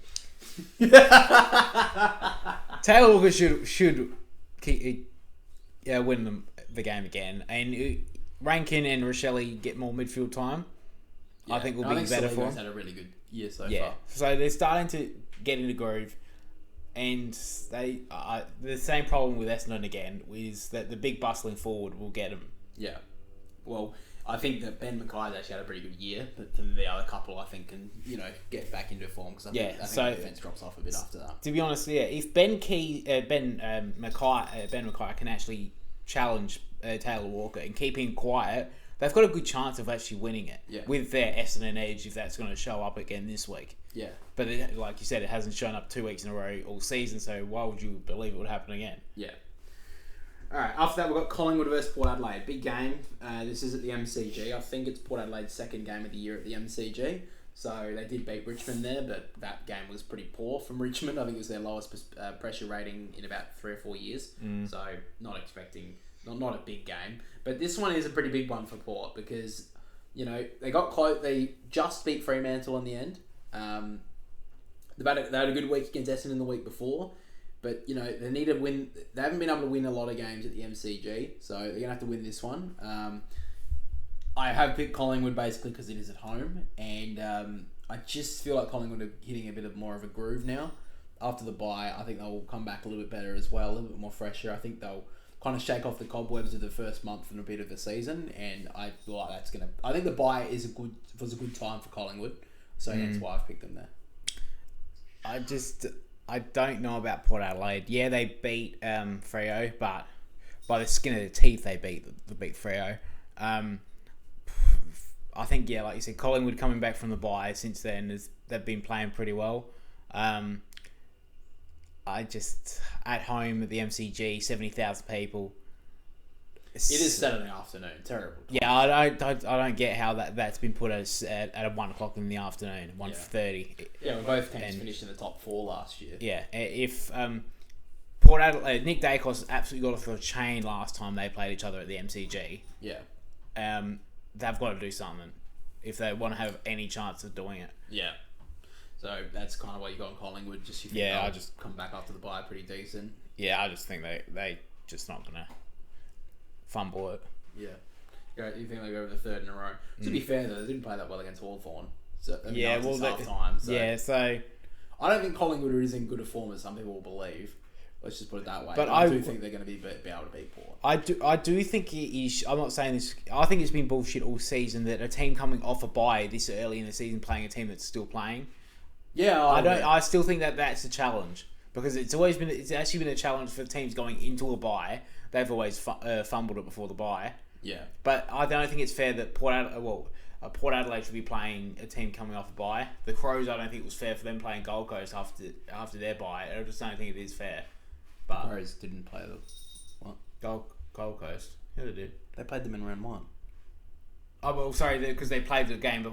the game again, and Rankin and Rochelle get more midfield time. Yeah, I think will be better for them. Had a really good year so yeah. far. So they're starting to get into groove, and they the same problem with Essendon again is that the big bustling forward will get them. Yeah. Well, I think that Ben Mackay's actually had a pretty good year, but the other couple I think can get back into form because I think the defense drops off a bit after that. To be honest, if Ben Mackay can actually challenge Taylor Walker and keep him quiet, they've got a good chance of actually winning it with their Essendon edge if that's going to show up again this week. Yeah. But like you said, it hasn't shown up 2 weeks in a row all season, so why would you believe it would happen again? Yeah. All right, after that, we've got Collingwood versus Port Adelaide. Big game. This is at the MCG. I think it's Port Adelaide's second game of the year at the MCG. So they did beat Richmond there, but that game was pretty poor from Richmond. I think it was their lowest pressure rating in about 3 or 4 years. So not expecting, not a big game. But this one is a pretty big one for Port because, you know, they got close. They just beat Fremantle in the end. They had a good week against Essendon the week before. But, you know, they need to win. They haven't been able to win a lot of games at the MCG. So they're going to have to win this one. I have picked Collingwood basically because it is at home, and I just feel like Collingwood are hitting a bit more of a groove now. After the bye, I think they'll come back a little bit better as well, a little bit more fresher. I think they'll kind of shake off the cobwebs of the first month and a bit of the season, and I feel like that's gonna. I think the bye was a good time for Collingwood, so that's why I've picked them there. I don't know about Port Adelaide. Yeah, they beat Freo, but by the skin of their teeth, they beat Freo. I think, yeah, like you said, Collingwood coming back from the bye since then, they've been playing pretty well. At home at the MCG, 70,000 people. It is Saturday afternoon. Terrible. Yeah, I don't get how that's been put at 1 o'clock in the afternoon, 1:30. Yeah, well, both teams finished in the top 4 last year. Yeah, if Port Adelaide, Nick Dacos absolutely got off the chain last time they played each other at the MCG. Yeah. They've got to do something if they want to have any chance of doing it. Yeah. So that's kind of what you got in Collingwood. Just you think they'll just come back after the bye pretty decent. Yeah, I just think they just not gonna fumble it. Yeah. You think they go over the third in a row? To be fair though, they didn't play that well against Hawthorn. So half time. So yeah, so I don't think Collingwood is in good a form as some people will believe. Let's just put it that way. But I do think they're going to be able to beat Port. I do think it is. I'm not saying this. I think it's been bullshit all season that a team coming off a bye this early in the season playing a team that's still playing. Yeah, I still think that's a challenge because it's actually been a challenge for teams going into a bye. They've always fumbled it before the bye. Yeah. But I don't think it's fair that Port Adelaide should be playing a team coming off a bye. The Crows, I don't think it was fair for them playing Gold Coast after their bye. I just don't think it is fair. But the Crows didn't play the Gold Coast. Yeah, they did. They played them in round 1. Oh well, sorry, because they played a game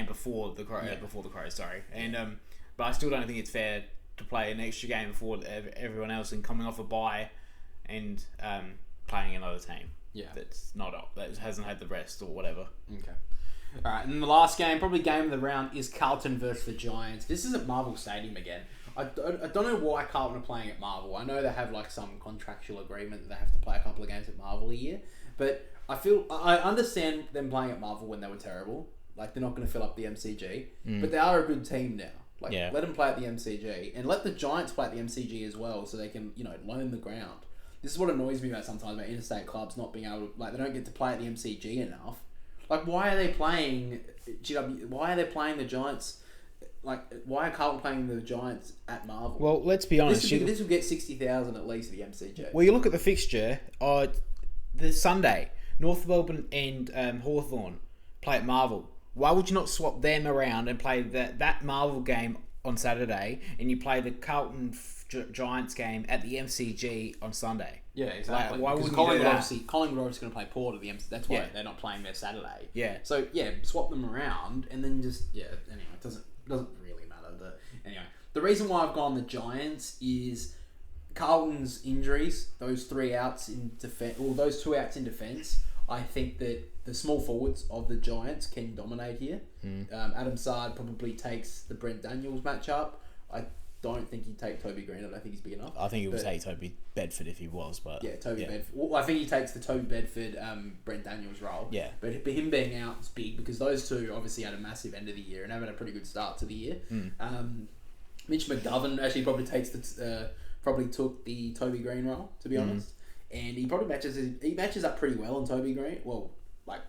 before the Crows. Sorry, and but I still don't think it's fair to play an extra game before everyone else and coming off a bye and playing another team. Yeah, that hasn't had the rest or whatever. Okay. All right, and the last game, probably game of the round, is Carlton versus the Giants. This is at Marvel Stadium again. I don't know why Carlton are playing at Marvel. I know they have like some contractual agreement that they have to play a couple of games at Marvel a year, but I understand them playing at Marvel when they were terrible. Like they're not going to fill up the MCG, but they are a good team now. Like let them play at the MCG and let the Giants play at the MCG as well, so they can learn the ground. This is what annoys me about sometimes about interstate clubs not being able to they don't get to play at the MCG enough. Like why are they playing GW? Why are they playing the Giants? Like, why are Carlton playing the Giants at Marvel? Well, let's be honest. This will get 60,000 at least at the MCG. Well, you look at the fixture. The Sunday, North Melbourne and Hawthorn play at Marvel. Why would you not swap them around and play that Marvel game on Saturday, and you play the Carlton Giants game at the MCG on Sunday? Yeah, exactly. Why wouldn't you do that? Collingwood obviously going to play Port at the MCG. That's why they're not playing their Saturday. Yeah. So swap them around and then just anyway, it doesn't really matter. But anyway, the reason why I've gone the Giants is Carlton's injuries. Those 3 outs in defense, or those 2 outs in defense. I think that the small forwards of the Giants can dominate here. Adam Sard probably takes the Brent Daniels matchup. I don't think he'd take Toby Green. I don't think he's big enough. I think he would take Toby Bedford if he was, but Bedford. Well, I think he takes the Toby Bedford, Brent Daniels role. Yeah, but him being out is big because those two obviously had a massive end of the year and having a pretty good start to the year. Mitch McGovern actually probably took the Toby Green role, to be honest, and he probably matches up pretty well on Toby Green. Well, like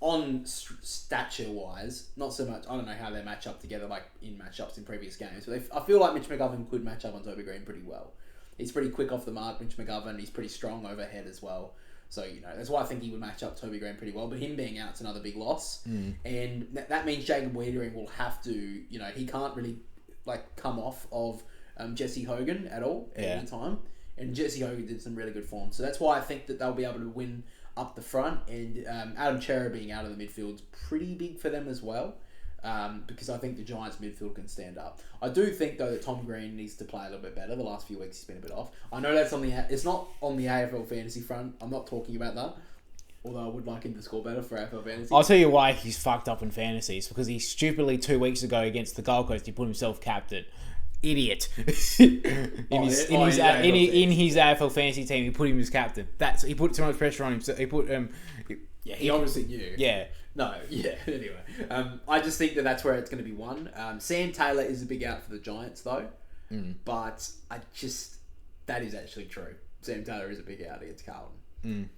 on stature wise, not so much. I don't know how they match up together, like in matchups in previous games. But I feel like Mitch McGovern could match up on Toby Green pretty well. He's pretty quick off the mark, Mitch McGovern. He's pretty strong overhead as well. So, that's why I think he would match up Toby Green pretty well. But him being out's another big loss. And that means Jacob Wiedering will have to, he can't really, come off of Jesse Hogan at all at any time. And Jesse Hogan did some really good form. So that's why I think that they'll be able to win up the front. And Adam Chera being out of the midfield is pretty big for them as well. Because I think the Giants midfield can stand up. I do think though that Tom Green needs to play a little bit better. The last few weeks he's been a bit off. I know that's it's not on the AFL fantasy front. I'm not talking about that. Although I would like him to score better for AFL fantasy. I'll tell you why he's fucked up in fantasies, because he stupidly 2 weeks ago against the Gold Coast he put himself captain. Idiot. in his AFL fantasy team he put him as captain. He put too much pressure on him. So he put he obviously knew. Yeah. No, yeah, anyway. I just think that's where it's going to be won. Sam Taylor is a big out for the Giants, though. But that is actually true. Sam Taylor is a big out against Carlton.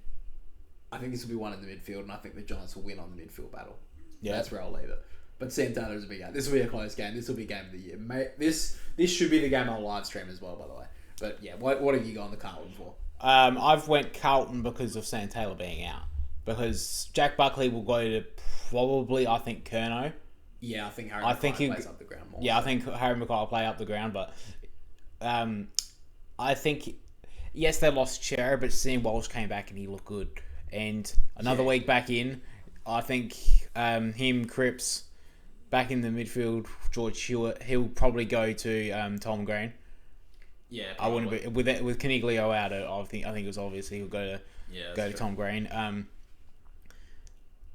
I think this will be one in the midfield, and I think the Giants will win on the midfield battle. Yeah. That's where I'll leave it. But Sam Taylor is a big out. This will be a close game. This will be game of the year. This should be the game I'll live stream as well, by the way. But yeah, what have you gone to Carlton for? I've went Carlton because of Sam Taylor being out. Because Jack Buckley will go to probably, I think, Curnow. Yeah, I think Harry Mackay plays up the ground more. Yeah, I think Harry Mackay will play up the ground, but I think, yes, they lost Chera, but Sam Walsh came back and he looked good. And another week back in, I think him, Cripps, back in the midfield, George Hewitt, he'll probably go to Tom Green. Yeah, probably. I wouldn't be with Caniglio out. I think it was obvious he'll go to Tom Green.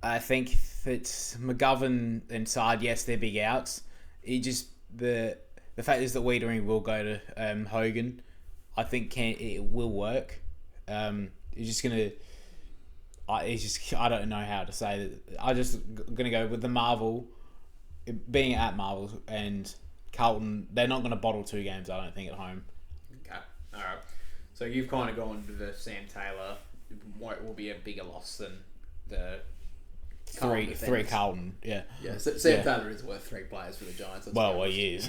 I think that McGovern and Sard, yes, they're big outs. The fact is that Wiedering will go to Hogan. I think it will work. It's just gonna. I don't know how to say that. I'm just gonna go with the Marvel, being at Marvel and Carlton. They're not gonna bottle 2 games, I don't think, at home. Okay, all right. So you've kind of gone to the Sam Taylor. Will be a bigger loss than the three Carlton. Yeah. Yeah. So Sam Taylor is worth 3 players for the Giants. Well, he is.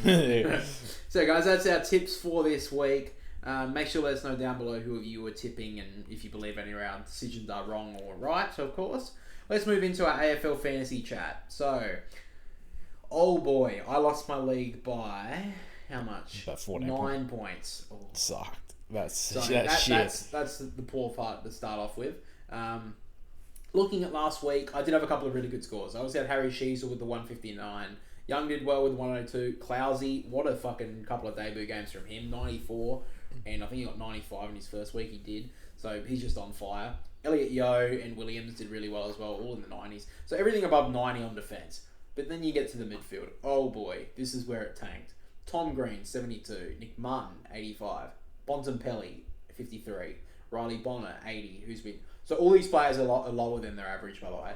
So guys, that's our tips for this week. Make sure to let us know down below who of you are tipping and if you believe any of our decisions are wrong or right, of course. Let's move into our AFL fantasy chat. So, oh boy, I lost my league by how much? About 14 9 points. Oh. Sucked. That's shit. That's the poor part to start off with. Looking at last week, I did have a couple of really good scores. I also had Harry Sheezel with the 159. Young did well with 102. Clousey, what a fucking couple of debut games from him. 94. And I think he got 95 in his first week. He did. So he's just on fire. Elliot Yeo and Williams did really well as well, all in the 90s. So everything above 90 on defence. But then you get to the midfield. Oh boy, this is where it tanked. Tom Green, 72. Nick Martin, 85. Bontempelli, 53. Riley Bonner, 80. So all these players are lower than their average, by the way.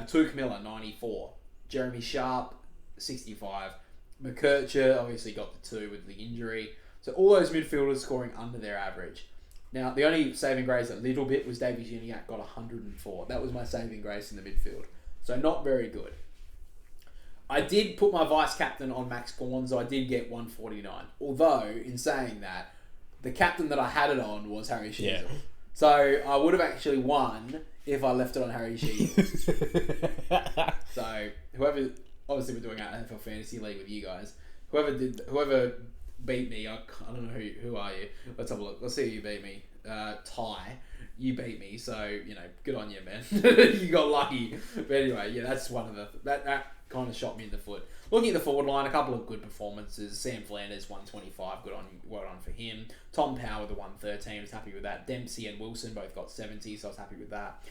Tuke Miller, 94. Jeremy Sharp, 65. McKercher obviously got the 2 with the injury. So all those midfielders scoring under their average. Now, the only saving grace a little bit was Davey Gignac got 104. That was my saving grace in the midfield. So not very good. I did put my vice-captain on Max Gawn, so I did get 149. Although, in saying that, the captain that I had it on was Harry Sheezel. Yeah. So I would have actually won if I left it on Harry Sheezel. So whoever, obviously we're doing our NFL Fantasy League with you guys. Whoever beat me, I don't know who are you. Let's have a look. Let's see who you beat me. Ty, you beat me, so good on you, man. You got lucky. But anyway, yeah, that's one of the that kind of shot me in the foot. Looking at the forward line, a couple of good performances. Sam Flanders, 125, well done for him. Tom Power, the 113, was happy with that. Dempsey and Wilson both got 70, so I was happy with that.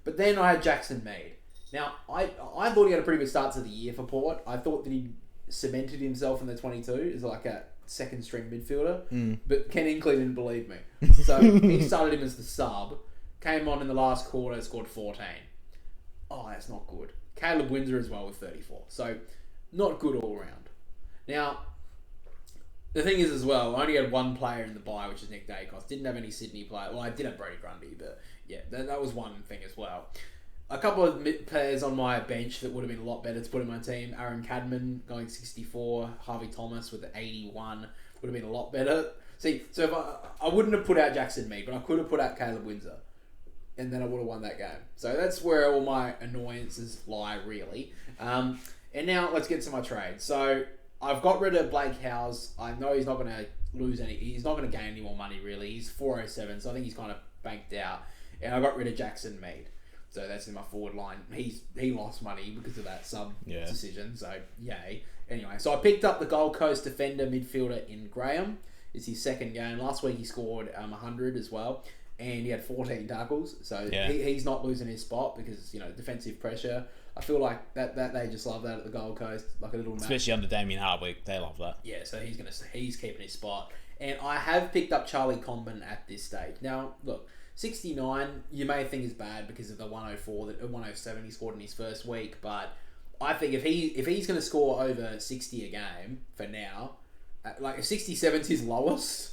But then I had Jackson Mead. Now, I thought he had a pretty good start to the year for Port. I thought that he cemented himself in the 22 as like a second string midfielder. But Ken Inkley didn't believe me. So he started him as the sub, came on in the last quarter, scored 14. Oh, that's not good. Caleb Windsor as well with 34. So not good all round. Now, the thing is as well, I only had one player in the bye, which is Nick Dacos. Didn't have any Sydney players. Well, I did have Brody Grundy, but yeah, that was one thing as well. A couple of players on my bench that would have been a lot better to put in my team. Aaron Cadman going 64. Harvey Thomas with the 81 would have been a lot better. See, so if I wouldn't have put out Jackson Mead, but I could have put out Caleb Windsor. and then I would have won that game. So that's where all my annoyances lie, really. And now let's get to my trade. So I've got rid of Blake Howes. I know he's not going to lose any. He's not going to gain any more money, really. He's 407, so I think he's kind of banked out. And I got rid of Jackson Mead. So that's in my forward line. He lost money because of that sub decision. So yay. Anyway, so I picked up the Gold Coast defender midfielder in Graham. It's his second game. Last week he scored 100 as well, and he had 14 tackles. So he's not losing his spot because defensive pressure. I feel like that they just love that at the Gold Coast, like a little. Especially under Damien Hardwick, they love that. Yeah, so he's keeping his spot, and I have picked up Charlie Comben at this stage. Now look. 69, you may think is bad because of the 107 he scored in his first week, but I think if he's going to score over 60 a game for now, like if 67's his lowest,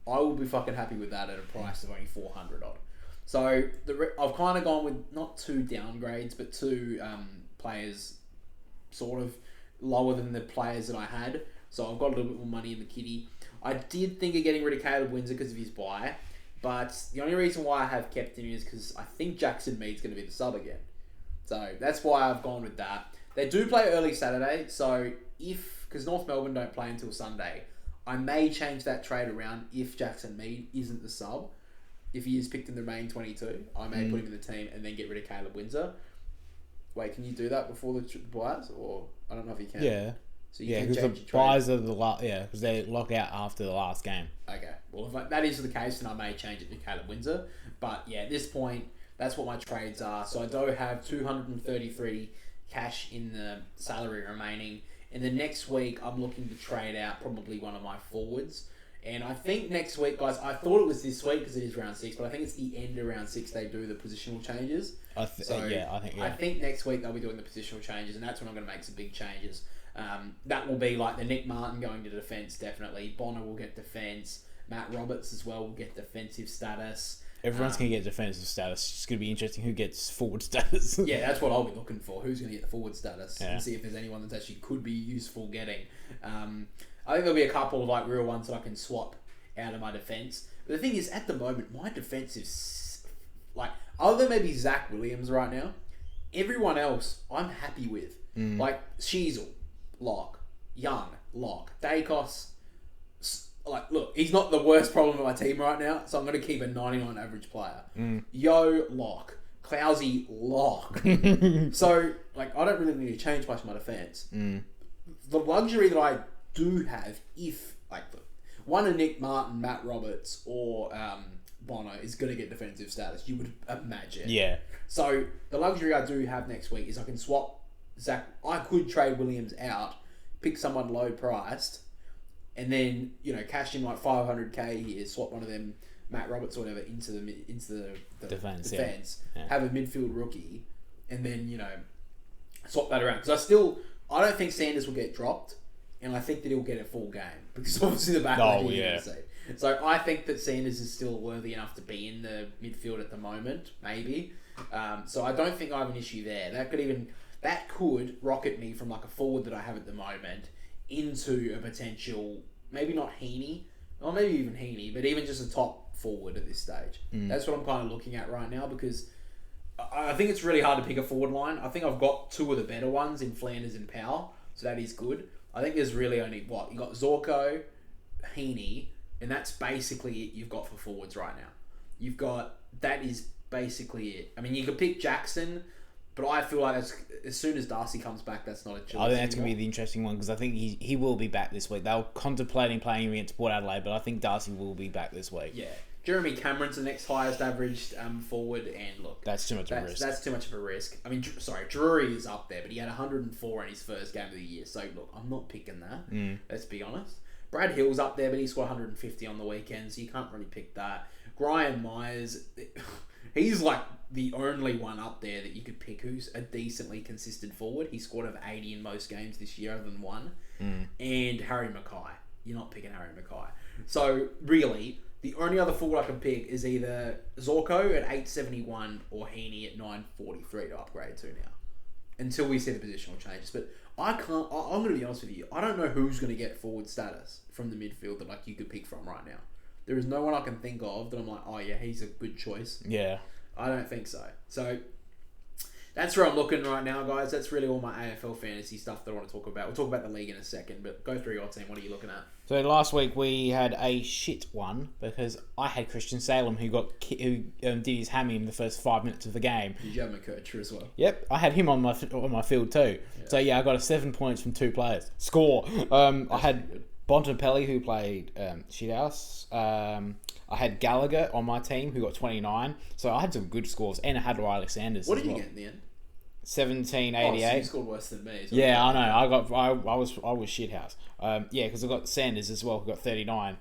I will be fucking happy with that at a price of only 400 odd. So I've kind of gone with not two downgrades, but two players sort of lower than the players that I had. So I've got a little bit more money in the kitty. I did think of getting rid of Caleb Windsor because of his bye. But the only reason why I have kept him is because I think Jackson Mead's going to be the sub again. So that's why I've gone with that. They do play early Saturday, so because North Melbourne don't play until Sunday, I may change that trade around if Jackson Mead isn't the sub. If he is picked in the main 22, I may put him in the team and then get rid of Caleb Windsor. Wait, can you do that before the buys? Or I don't know if you can. Yeah. So you can because change the your trade. buys are because they lock out after the last game. Okay, well if that is the case, then I may change it to Caleb Windsor. But yeah, at this point, that's what my trades are. So I do have 233 cash in the salary remaining. And then next week, I'm looking to trade out probably one of my forwards. And I think next week, guys, I thought it was this week because it is round 6, but I think it's the end of round 6 they do the positional changes. I think next week they'll be doing the positional changes, and that's when I'm going to make some big changes. That will be like the Nick Martin going to defence, definitely. Bonner will get defence. Matt Roberts as well will get defensive status. Everyone's going to get defensive status. It's just going to be interesting who gets forward status. Yeah, that's what I'll be looking for. Who's going to get the forward status and see if there's anyone that actually could be useful getting. I think there'll be a couple of like real ones that I can swap out of my defence. But the thing is, at the moment, my defence is like, other than maybe Zach Williams right now, everyone else I'm happy with. Like Sheasel, lock. Young, lock. Dacos, like, look, he's not the worst problem in my team right now, so I'm going to keep a 99 average player. Yo, lock. Clousey, lock. So, like, I don't really need to change much of my defence. The luxury that I do have, if, like, one of Nick Martin, Matt Roberts, or Bono is going to get defensive status, you would imagine. Yeah. So, the luxury I do have next week is I can swap Zach. I could trade Williams out, pick someone low priced, and then, cash in like 500k here, swap one of them, Matt Roberts or whatever, into the defense. Yeah. Have a midfield rookie, and then, swap that around. Because I don't think Sanders will get dropped, and I think that he'll get a full game. Because obviously the back line he's going to see. So I think that Sanders is still worthy enough to be in the midfield at the moment, maybe. So I don't think I have an issue there. That could rocket me from like a forward that I have at the moment into a potential, maybe not Heaney, or maybe even Heaney, but even just a top forward at this stage. That's what I'm kind of looking at right now, because I think it's really hard to pick a forward line. I think I've got two of the better ones in Flanders and Powell, so that is good. I think there's really only, you got Zorko, Heaney, and that's basically it you've got for forwards right now. That is basically it. I mean, you could pick Jackson, but I feel like as soon as Darcy comes back, that's not a choice. I think that's going to be the interesting one, because I think he will be back this week. They were contemplating playing him against Port Adelaide, but I think Darcy will be back this week. Yeah. Jeremy Cameron's the next highest averaged forward, and look... That's too much of a risk. That's too much of a risk. I mean, Drury is up there, but he had 104 in his first game of the year, so look, I'm not picking that. Let's be honest. Brad Hill's up there, but he scored 150 on the weekend, so you can't really pick that. Brian Myers... He's like the only one up there that you could pick who's a decently consistent forward. He scored over 80 in most games this year, other than one. And Harry Mackay. You're not picking Harry Mackay. So, really, the only other forward I can pick is either Zorko at 871 or Heaney at 943 to upgrade to now. Until we see the positional changes. But I'm going to be honest with you. I don't know who's going to get forward status from the midfield that you could pick from right now. There is no one I can think of that I'm like, oh yeah, he's a good choice. Yeah. I don't think so. So that's where I'm looking right now, guys. That's really all my AFL fantasy stuff that I want to talk about. We'll talk about the league in a second, but go through your team. What are you looking at? So last week we had a shit one because I had Christian Salem who did his hammy in the first 5 minutes of the game. Did you have McKercher as well? Yep, I had him on my field too. Yeah. So yeah, I got 7 points from 2 players. Score. I had Bontempelli who played shithouse. I had Gallagher on my team who got 29. So I had some good scores, and I had Riley Sanders. What did you get in the end? 1788. So you scored worse than me. So yeah, I know. I was shithouse. Yeah, because I got Sanders as well, who got 39.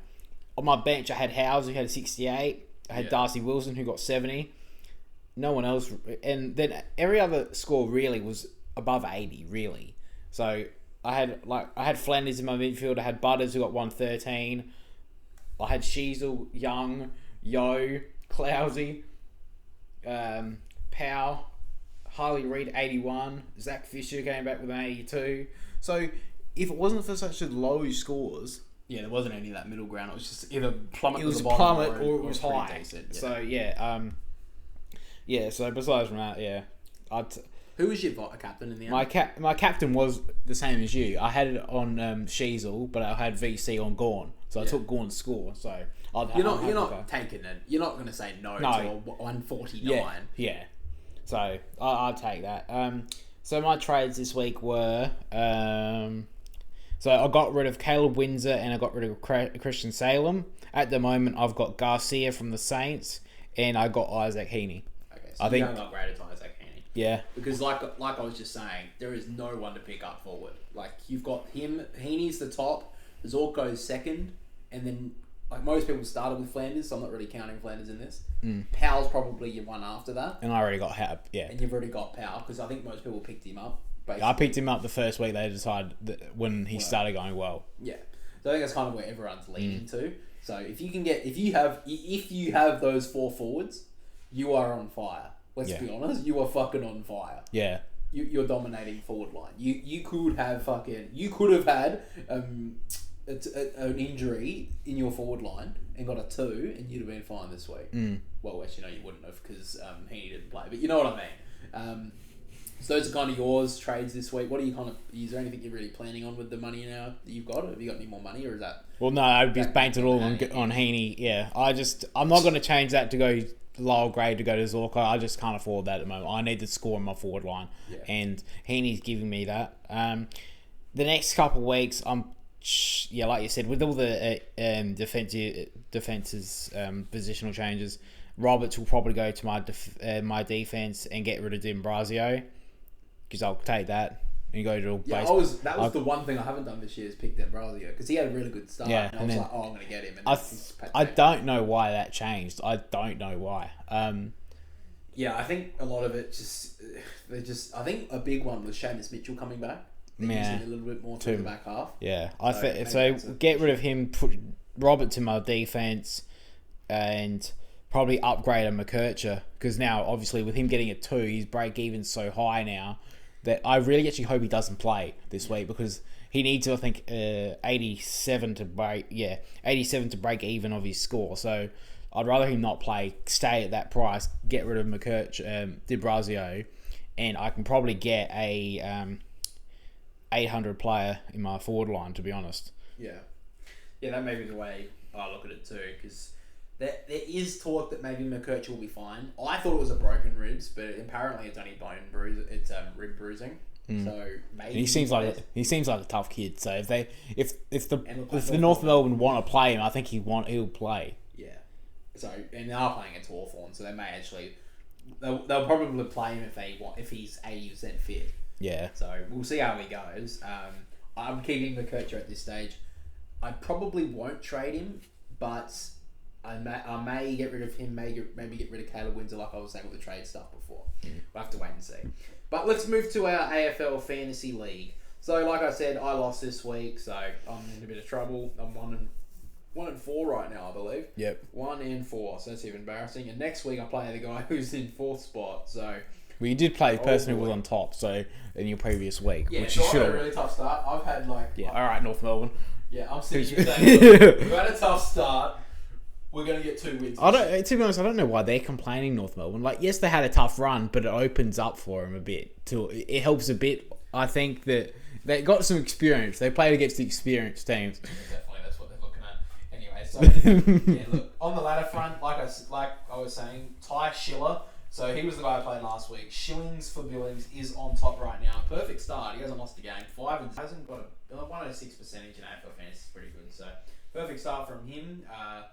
On my bench, I had Howes, who had 68. I had Darcy Wilson, who got 70. No one else, and then every other score really was above 80, really. So I had Flanders in my midfield. I had Butters, who got 113. I had Sheasel, Young, Yo, Clousey, Powell, Harley Reid 81, Zach Fisher came back with an 82. So if it wasn't for such low scores, yeah, there wasn't any of that middle ground. It was just either plummet. It was to the bottom or it was high. Decent, yeah. So yeah, So besides from that, yeah, who was your captain in the end? My captain was the same as you. I had it on Sheasel, but I had VC on Gorn, so I took Gorn's score. So you're not taking it. You're not going to say no to a 149. Yeah. So I'll take that. So my trades this week were so I got rid of Caleb Windsor and I got rid of Christian Salem. At the moment, I've got Garcia from the Saints and I got Isaac Heaney. Okay, so I think you don't upgrade to Isaac Heaney. Yeah, because like I was just saying, there is no one to pick up forward. Like you've got him, Heaney's the top, Zorko's second, and then like most people started with Flanders, so I'm not really counting Flanders in this. Powell's probably your one after that. And I already got Hab, yeah. And you've already got Powell, because I think most people picked him up. Basically. I picked him up the first week they decided that when he started going well. Yeah. So I think that's kind of where everyone's leaning to. So if you have those 4 forwards, you are on fire. Let's be honest, you are fucking on fire. Yeah. You're dominating forward line. You could have had an injury in your forward line and got a 2 and you'd have been fine this week. Well, actually, no, you wouldn't have because he didn't play. But you know what I mean. So those are kind of yours trades this week. What are you is there anything you're really planning on with the money now that you've got? Have you got any more money or is that? Well, no, I'd be banked it all on Heaney. Yeah, I'm not going to change that to go lower grade to go to Zorko. I just can't afford that at the moment. I need to score in my forward line, and Heaney's giving me that. The next couple of weeks, like you said, with all the defenses positional changes, Roberts will probably go to my defense and get rid of D'Ambrosio because I'll take that and go to base. That was the one thing I haven't done this year is pick D'Ambrosio because he had a really good start. Yeah, and I was like, I'm going to get him. And I don't know why that changed. I don't know why. Yeah, I think a lot of it I think a big one was Seamus Mitchell coming back. Using a little bit more to the back half. Yeah, so get rid of him, put Roberts in my defense, and probably upgrade a McKercher because now obviously with him getting a 2, his break even's so high now that I really actually hope he doesn't play this week because he needs I think 87 to break even of his score. So I'd rather him not play, stay at that price, get rid of McKercher, D'Ambrosio, and I can probably get a 800 player in my forward line, to be honest. Yeah, that may be the way I look at it too, because there is talk that maybe McKercher will be fine. I thought it was a broken ribs, but apparently it's only it's rib bruising. So maybe he seems like a tough kid. So if the North Melbourne want to play him, I think he'll play. Yeah. So and they are playing at Hawthorn, so they may actually they'll probably play him if he's 80% fit. Yeah. So we'll see how he goes. I'm keeping McKercher at this stage. I probably won't trade him, but I may get rid of him. Maybe get rid of Caleb Windsor, like I was saying with the trade stuff before. We'll have to wait and see. But let's move to our AFL Fantasy League. So, like I said, I lost this week, so I'm in a bit of trouble. I'm 1-4 right now, I believe. Yep. 1-4, so that's even embarrassing. And next week I play the guy who's in 4th spot. So. Well, you did play the person who was on top, so in your previous week, which so you should. I had a really tough start. I've had all right, North Melbourne. Yeah, I'm sitting here saying, we've had a tough start. we're going to get 2 wins. To be honest, I don't know why they're complaining, North Melbourne. Like, yes, they had a tough run, but it opens up for them a bit. It helps a bit. I think that they got some experience. They played against the experienced teams. Yeah, definitely, that's what they're looking at. Anyway, so yeah, look, on the ladder front, like I was saying, Ty Schiller. So he was the guy I played last week. Shillings for Billings is on top right now. Perfect start. He hasn't lost a game. Hasn't got a 106 percentage in AFL fantasy. Is pretty good. So perfect start from him.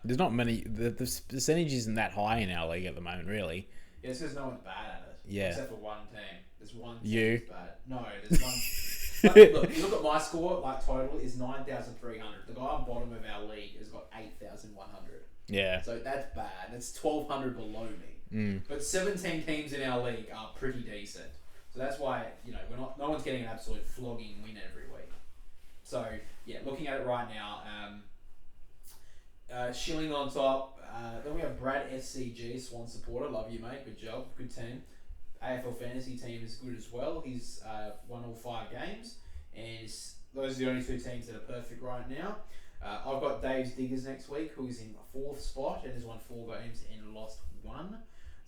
There's not many. The percentage isn't that high in our league at the moment, really. Yeah, it's because no one's bad at it. Yeah. Except for one team. There's one team You. that's bad. No, there's one. Look, you look at my score. Like total is 9,300. The guy on bottom of our league has got 8,100. Yeah. So that's bad. That's 1,200 below me. But 17 teams in our league are pretty decent. So that's why, no one's getting an absolute flogging win every week. So, yeah, looking at it right now, Shilling on top. Then we have Brad SCG, Swan supporter. Love you, mate. Good job. Good team. AFL fantasy team is good as well. He's won all 5 games. And those are the only 2 teams that are perfect right now. I've got Dave's Diggers next week, who is in 4th spot and has won 4 games and lost 1.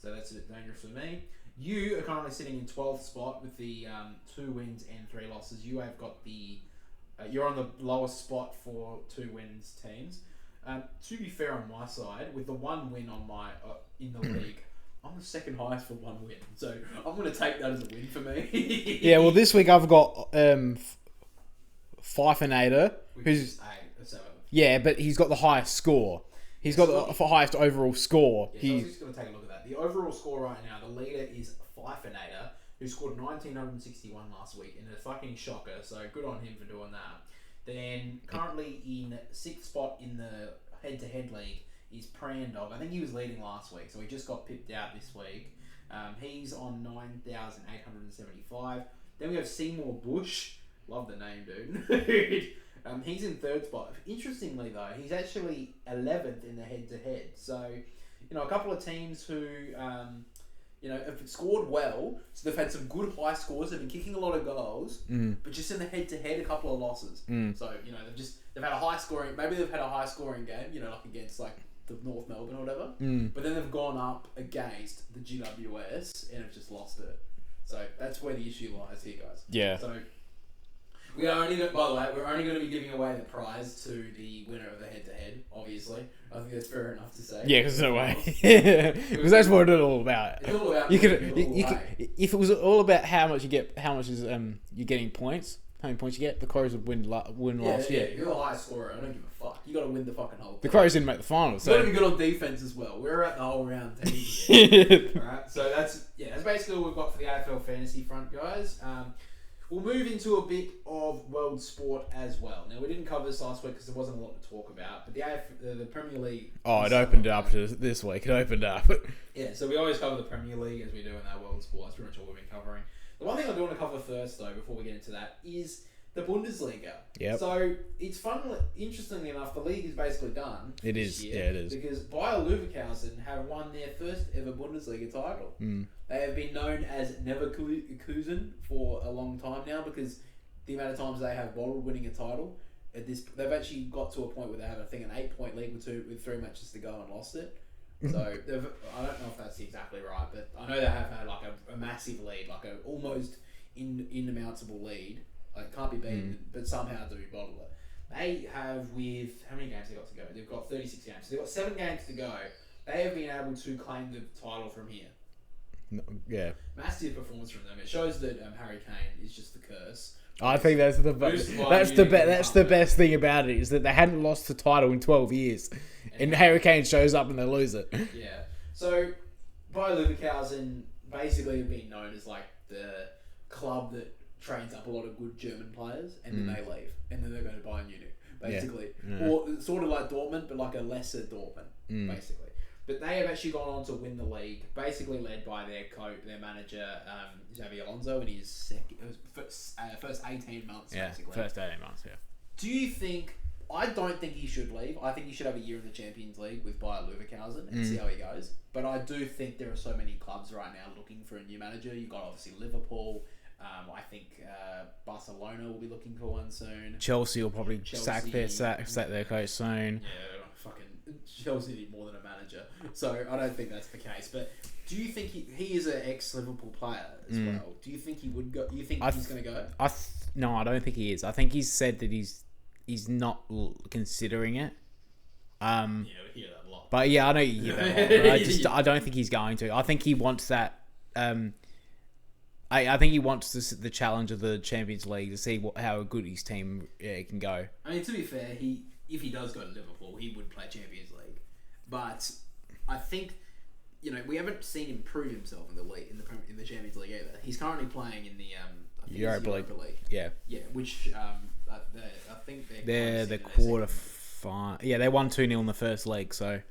So that's a bit dangerous for me. You are currently sitting in 12th spot with the 2 wins and 3 losses. You have got you're on the lowest spot for 2 wins teams. To be fair on my side, with the 1 win on my in the league, I'm the second highest for 1 win. So I'm going to take that as a win for me. Yeah, well, this week I've got Fifenator, who's... Yeah, but he's got the highest score. He's got the highest overall score. Yeah, so I was just going to take a look at that. The overall score right now, the leader is Fifenator, who scored 1,961 last week in a fucking shocker. So good on him for doing that. Then currently in 6th spot in the head-to-head league is Prandog. I think he was leading last week, so he just got pipped out this week. He's on 9,875. Then we have Seymour Bush. Love the name, dude. He's in 3rd spot. Interestingly, though, he's actually 11th in the head-to-head. So, a couple of teams who, have scored well. So they've had some good high scores. They've been kicking a lot of goals, but just in the head-to-head, a couple of losses. So, they've had a high scoring. Maybe they've had a high scoring game. Like against the North Melbourne or whatever. But then they've gone up against the GWS and have just lost it. So that's where the issue lies here, guys. Yeah. So. We're only going to be giving away the prize to the winner of the head-to-head, obviously. I think that's fair enough to say. Yeah, because no way. Because that's what it's all about. It's all about you could if it was all about how much is you're getting points, how many points you get, the Crows would win last year. Yeah, you're the highest scorer. I don't give a fuck. You got to win the fucking whole thing. The Crows didn't make the finals. You got to be good on defense as well. We're at the whole round team here. Alright, so that's basically what we've got for the AFL fantasy front, guys. We'll move into a bit of world sport as well. Now, we didn't cover this last week because there wasn't a lot to talk about, but the Premier League... Oh, it opened up to this week. It opened up. Yeah, so we always cover the Premier League as we do in our world sport. That's pretty much all we've been covering. The one thing I do want to cover first, though, before we get into that, is the Bundesliga. Yep. So, it's fun. Interestingly enough, the league is basically done. It is. Year, yeah, it is. Because Bayer Leverkusen have won their first ever Bundesliga title. They have been known as Neverkusen for a long time now because the amount of times they have bottled winning a title. They've actually got to a point where they have, I think, an 8-point lead with 3 matches to go and lost it. So I don't know if that's exactly right, but I know they have had like a massive lead, like a almost insurmountable lead. Like it can't be beaten, but somehow do bottle it. They have how many games they got to go? They've got 36 games. So they've got 7 games to go. They have been able to claim the title from here. Yeah. Massive performance from them. It shows that Harry Kane is just the curse. I think that's the best thing about it is that they hadn't lost the title in 12 years, and Harry Kane shows up and they lose it. Yeah. So Bayer Leverkusen basically have been known as like the club that trains up a lot of good German players, and then they leave, and then they're going to Bayern Munich, basically, or sort of like Dortmund, but like a lesser Dortmund, basically. But they have actually gone on to win the league, basically led by their manager, Xabi Alonso, in his first 18 months, basically. First 18 months, yeah. Do you think... I don't think he should leave. I think he should have a year in the Champions League with Bayer Leverkusen and see how he goes. But I do think there are so many clubs right now looking for a new manager. You've got, obviously, Liverpool. I think Barcelona will be looking for one soon. Chelsea will probably sack their coach soon. Yeah, fucking... Chelsea need more than a manager, so I don't think that's the case. But do you think he is an ex-Liverpool player as well? Do you think he would go? Do you think he's going to go? No, I don't think he is. I think he's said that he's not considering it. Yeah, we hear that a lot. But yeah, I know you hear that a lot. But I don't think he's going to. I think he wants that. I think he wants the challenge of the Champions League to see how good his team can go. I mean, to be fair, if he does go to Liverpool, he would play Champions League. But I think, we haven't seen him prove himself in the league in the Champions League either. He's currently playing in the Europa League. Yeah. Yeah, which I think they're the quarter final. Yeah, they won 2-0 in the first leg, so.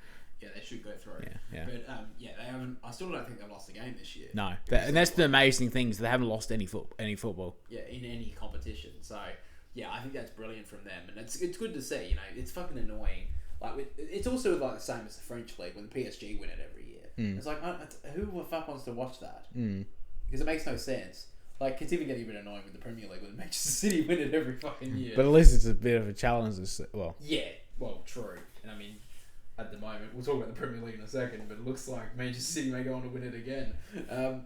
Yeah, they should go through. Yeah. But they haven't. I still don't think they've lost a game this year. No, and that's the amazing thing is they haven't lost any football. Yeah, in any competition. So yeah, I think that's brilliant from them, and it's good to see. It's fucking annoying. Like it's also like the same as the French league when the PSG win it every year. It's like who the fuck wants to watch that? Because it makes no sense. Like it's even getting a bit annoying with the Premier League when Manchester City win it every fucking year. But at least it's a bit of a challenge as well. Yeah, well, true, and I mean. At the moment, we'll talk about the Premier League in a second, but it looks like Manchester City may go on to win it again. I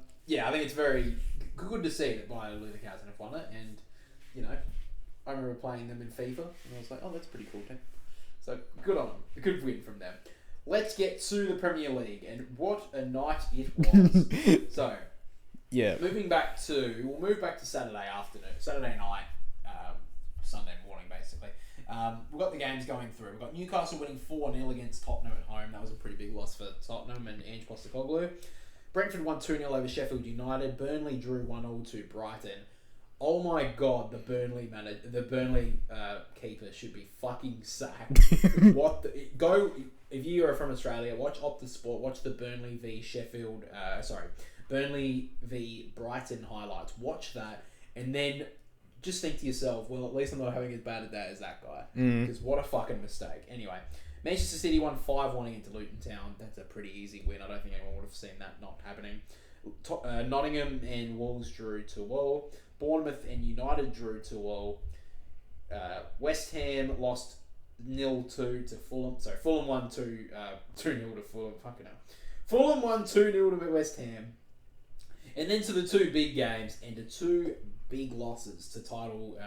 think it's very good to see that Bayer Leverkusen have won it, and I remember playing them in FIFA, and I was like, oh, that's a pretty cool team. So good on them, a good win from them. Let's get to the Premier League, and what a night it was. So, yeah, we'll move back to Saturday night, Sunday morning, basically. We've got the games going through. We've got Newcastle winning 4-0 against Tottenham at home. That was a pretty big loss for Tottenham and Ange Postecoglou. Brentford won 2-0 over Sheffield United. Burnley drew 1-0 to Brighton. Oh my god, the Burnley keeper should be fucking sacked. If you are from Australia, watch Optus Sport, watch the Burnley v Brighton highlights. Watch that, and then just think to yourself, well, at least I'm not having as bad a day as that guy. Because what a fucking mistake. Anyway, Manchester City won 5-1 against Luton Town. That's a pretty easy win. I don't think anyone would have seen that not happening. Nottingham and Wolves drew 2-2. Bournemouth and United drew 2-2. West Ham lost 0-2 to Fulham. Sorry, Fulham won 2-0 to Fulham. Fucking hell. Fulham won 2-0 to West Ham. And then to the two big games and the two big losses to title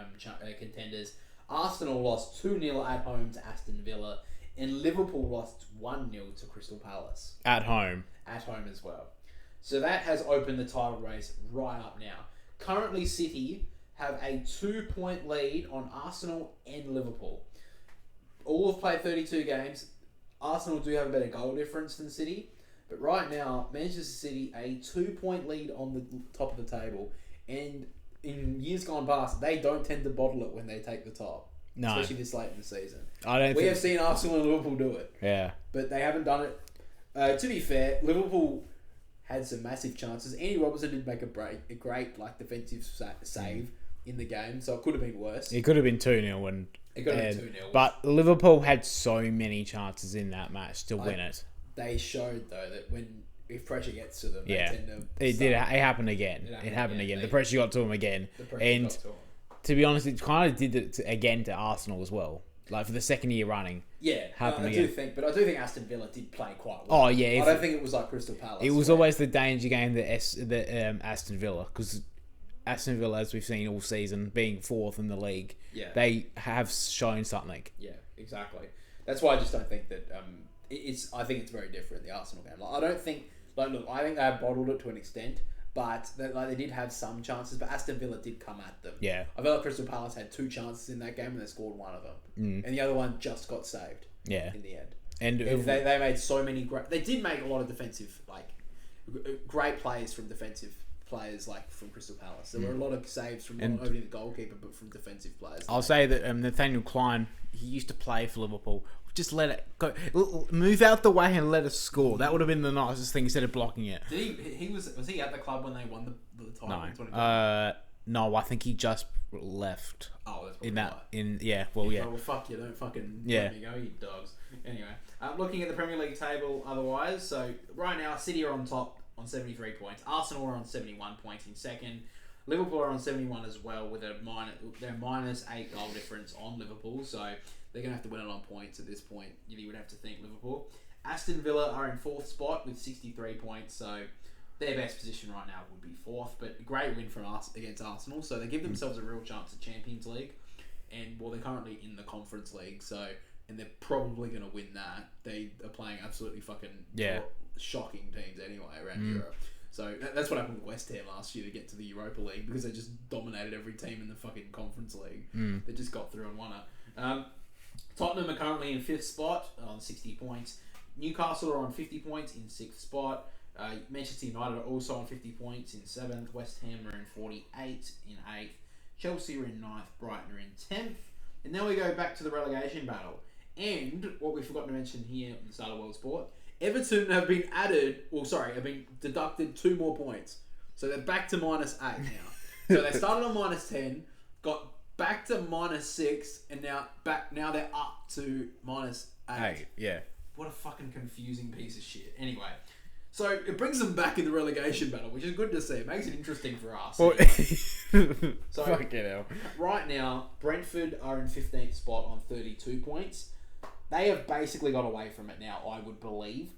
contenders. Arsenal lost 2-0 at home to Aston Villa, and Liverpool lost 1-0 to Crystal Palace. At home as well. So that has opened the title race right up now. Currently, City have a 2-point lead on Arsenal and Liverpool. All have played 32 games. Arsenal do have a better goal difference than City, but right now, Manchester City a 2-point lead on the top of the table, and in years gone past, they don't tend to bottle it when they take the top. No. Especially this late in the season. We have seen Arsenal and Liverpool do it. Yeah. But they haven't done it. To be fair, Liverpool had some massive chances. Andy Robertson did make a great defensive save in the game, so it could have been worse. It could have been 2-0. It could have been 2-0. But Liverpool had so many chances in that match to win it. They showed, though, that if pressure gets to them, they tend to... It happened again. It happened again. The pressure got to them again. And to be honest, it kind of did it again to Arsenal as well. Like for the second year running. Yeah, I do think Aston Villa did play quite well. Oh, yeah. I don't think it was like Crystal Palace. It was always the danger game that Aston Villa, because Aston Villa, as we've seen all season, being fourth in the league, they have shown something. Yeah, exactly. That's why I just don't think that... I think it's very different, the Arsenal game. I don't think... I think they have bottled it to an extent, but they did have some chances, but Aston Villa did come at them. Yeah. I feel like Crystal Palace had 2 chances in that game and they scored one of them. And the other one just got saved in the end. And they made so many great... They did make a lot of defensive, great plays from defensive players, from Crystal Palace. There were a lot of saves from not only the goalkeeper, but from defensive players. I'll say that Nathaniel Klein, he used to play for Liverpool. Just let it go. Move out the way and let us score. That would have been the nicest thing instead of blocking it. Was he at the club when they won the title? No. No, I think he just left. Oh, that's Well, fuck you. Don't fucking let me go, you dogs. Anyway, looking at the Premier League table otherwise, so right now, City are on top on 73 points. Arsenal are on 71 points in second. Liverpool are on 71 as well with their -8 goal difference on Liverpool, so they're going to have to win it on points at this point. You would have to think Liverpool. Aston Villa are in 4th spot with 63 points, so their best position right now would be 4th, but a great win from us against Arsenal, so they give themselves a real chance at Champions League, and well, they're currently in the Conference League, so and they're probably going to win that. They are playing absolutely fucking shocking teams anyway around Europe. So that's what happened with West Ham last year to get to the Europa League, because they just dominated every team in the fucking Conference League. They just got through and won it. Tottenham are currently in 5th spot on 60 points. Newcastle are on 50 points in 6th spot. Manchester United are also on 50 points in 7th. West Ham are in 48 in 8th. Chelsea are in 9th. Brighton are in 10th. And now we go back to the relegation battle. And what we forgot to mention here on the start of World Sport, Everton have been have been deducted 2 more points. So they're back to -8 now. So they started on -10, got back to -6, and now they're up to -8. Yeah. What a fucking confusing piece of shit. Anyway, so it brings them back in the relegation battle, which is good to see. It makes it interesting for us. Well, So fucking hell. right now, Brentford are in 15th spot on 32 points. They have basically got away from it now, I would believe.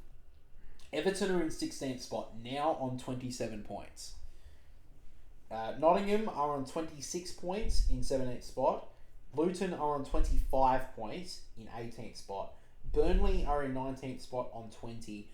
Everton are in 16th spot now on 27 points. Nottingham are on 26 points in 17th spot. Luton are on 25 points in 18th spot. Burnley are in 19th spot on 20.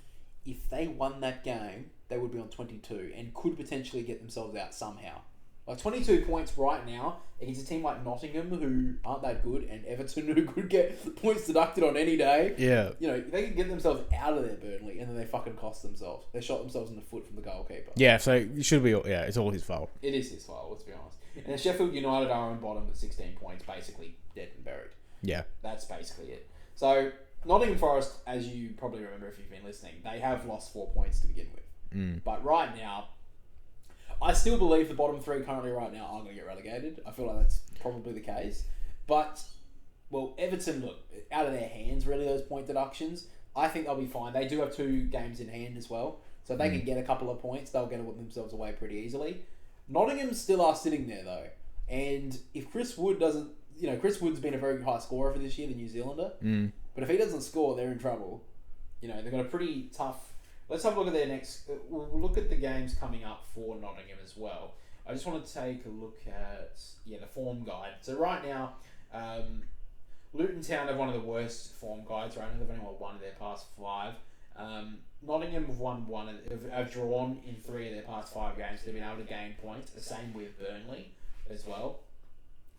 If they won that game, they would be on 22 and could potentially get themselves out somehow. Like 22 points right now against a team like Nottingham, who aren't that good, and Everton, who could get points deducted on any day. Yeah. You know, they can get themselves out of there, Burnley, and then they fucking cost themselves. They shot themselves in the foot from the goalkeeper. Yeah, so it should be, it's all his fault. It is his fault, let's be honest. And then Sheffield United are on bottom with 16 points, basically dead and buried. Yeah. That's basically it. So, Nottingham Forest, as you probably remember if you've been listening, they have lost 4 points to begin with. But right now, I still believe the bottom 3 currently right now are going to get relegated. I feel like that's probably the case. But, well, Everton, look, out of their hands, really, those point deductions. I think they'll be fine. They do have 2 games in hand as well. So if they can get a couple of points, they'll get themselves away pretty easily. Nottingham still are sitting there, though. And if Chris Wood doesn't... You know, Chris Wood's been a very high scorer for this year, the New Zealander. But if he doesn't score, they're in trouble. You know, they've got a pretty tough... Let's have a look at their next... We'll look at the games coming up for Nottingham as well. I just want to take a look at the form guide. So right now, Luton Town have one of the worst form guides right now. They've only won 1 of their past 5. Nottingham have won 1. Have drawn in 3 of their past 5 games. They've been able to gain points. The same with Burnley as well.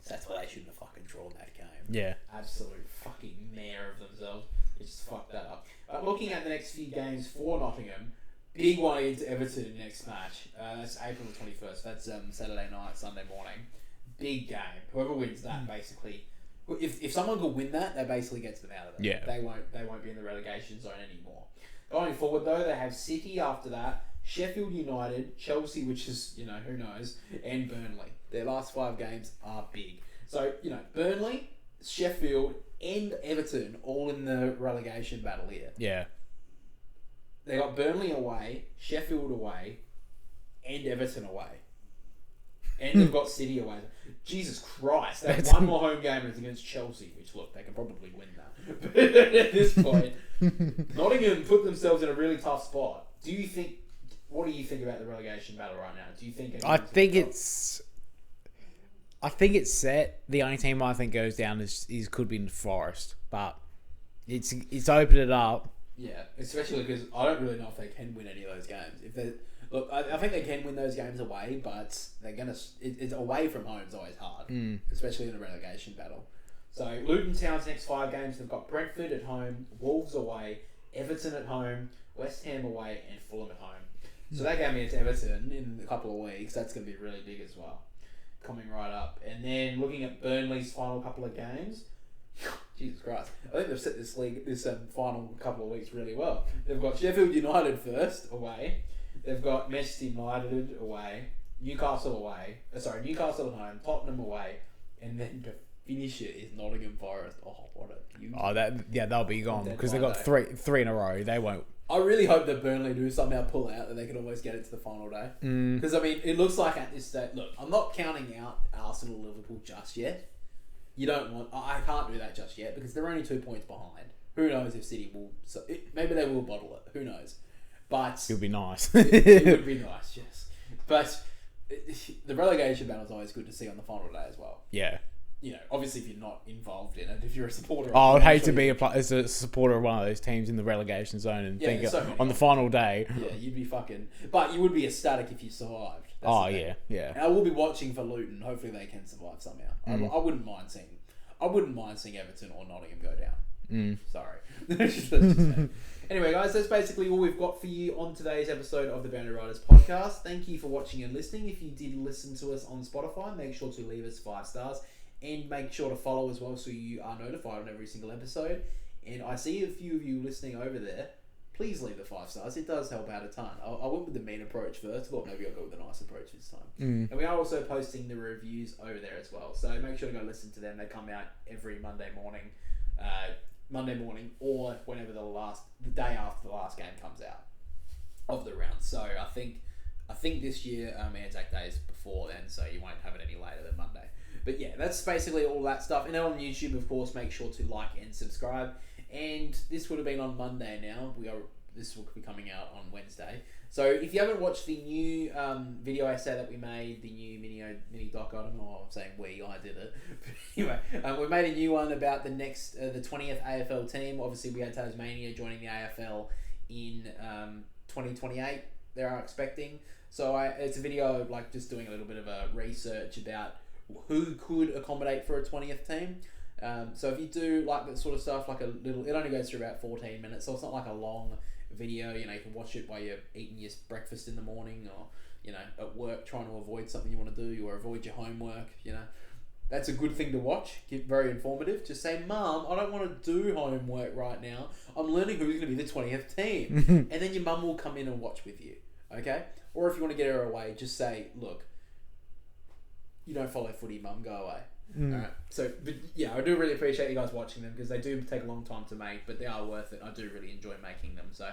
So that's why they shouldn't have fucking drawn that game. Yeah. Absolute fucking mare of themselves. They just fucked that up. Looking at the next few games for Nottingham, big one against Everton next match. That's April the 21st. That's Saturday night, Sunday morning. Big game. Whoever wins that, basically, if someone could win that, that basically gets them out of there. Yeah. They won't be in the relegation zone anymore. Going forward though, they have City after that, Sheffield United, Chelsea, which is, who knows, and Burnley. Their last 5 games are big. So, Burnley, Sheffield, and Everton all in the relegation battle here. Yeah. They got Burnley away, Sheffield away, and Everton away. And they've got City away. Jesus Christ. They have 1 more home game and it's against Chelsea, which, look, they can probably win that. But at this point, Nottingham put themselves in a really tough spot. What do you think about the relegation battle right now? Do you think... I think it's set. The only team I think goes down is could be Forest, but it's opened it up. Yeah, especially because I don't really know if they can win any of those games. I think they can win those games away, but they're gonna. It's away from home is always hard, especially in a relegation battle. So Luton Town's next 5 games, they've got Brentford at home, Wolves away, Everton at home, West Ham away, and Fulham at home. So that game against Everton in a couple of weeks, that's going to be really big as well. Coming right up. And then looking at Burnley's final couple of games, Jesus Christ, I think they've set this final couple of weeks really well. They've got Sheffield United first, away. They've got Manchester United away, Newcastle at home, Tottenham away, and then to finish it is Nottingham Forest. Oh, what a beauty. They'll be gone because they've got three in a row. They won't. I really hope that Burnley do somehow pull out, that they can almost get it to the final day. Because, I mean, it looks like at this stage... Look, I'm not counting out Arsenal-Liverpool just yet. You don't want... I can't do that just yet because they're only 2 points behind. Who knows if City will... maybe they will bottle it. Who knows? But... It would be nice. it would be nice, yes. But the relegation battle is always good to see on the final day as well. Yeah. You know, obviously if you're not involved in it, if you're a supporter... Oh, I'd hate to be as a supporter of one of those teams in the relegation zone and think on the final day... Yeah, you'd be fucking... But you would be ecstatic if you survived. Yeah. And I will be watching for Luton. Hopefully they can survive somehow. I wouldn't mind seeing Everton or Nottingham go down. Sorry. That's just me. Anyway, guys, that's basically all we've got for you on today's episode of the Boundary Riders podcast. Thank you for watching and listening. If you did listen to us on Spotify, make sure to leave us 5 stars and make sure to follow as well so you are notified on every single episode. And I see a few of you listening over there. Please leave the 5 stars. It does help out a ton. I went with the mean approach first, but maybe I'll go with the nice approach this time. And we are also posting the reviews over there as well. So make sure to go listen to them. They come out every Monday morning. Or whenever the day after the last game comes out of the round. So I think this year Anzac Day is before then, so you won't have it any later than Monday. But yeah, that's basically all that stuff. And then on YouTube, of course, make sure to like and subscribe. And this would have been on Monday now. This will be coming out on Wednesday. So if you haven't watched the new video essay that we made, the new mini doc, I don't know why I'm saying I did it. Anyway, we made a new one about the 20th AFL team. Obviously, we had Tasmania joining the AFL in 2028. They are expecting. So it's a video of like just doing a little bit of a research about who could accommodate for a 20th team. So if you do like that sort of stuff, like it only goes through about 14 minutes, so it's not like a long video. You know, you can watch it while you're eating your breakfast in the morning, or you know, at work trying to avoid something you want to do, or avoid your homework. You know, that's a good thing to watch. Very informative. Just say, Mum, I don't want to do homework right now. I'm learning who's going to be the 20th team, and then your mum will come in and watch with you. Okay, or if you want to get her away, just say, look, you don't follow footy, Mum, go away. Alright, so, but yeah, I do really appreciate you guys watching them because they do take a long time to make, but they are worth it. I do really enjoy making them. So,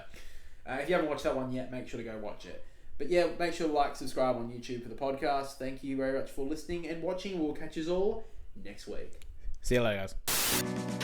if you haven't watched that one yet, make sure to go watch it. But yeah, make sure to like, subscribe on YouTube for the podcast. Thank you very much for listening and watching. We'll catch you all next week. See you later, guys.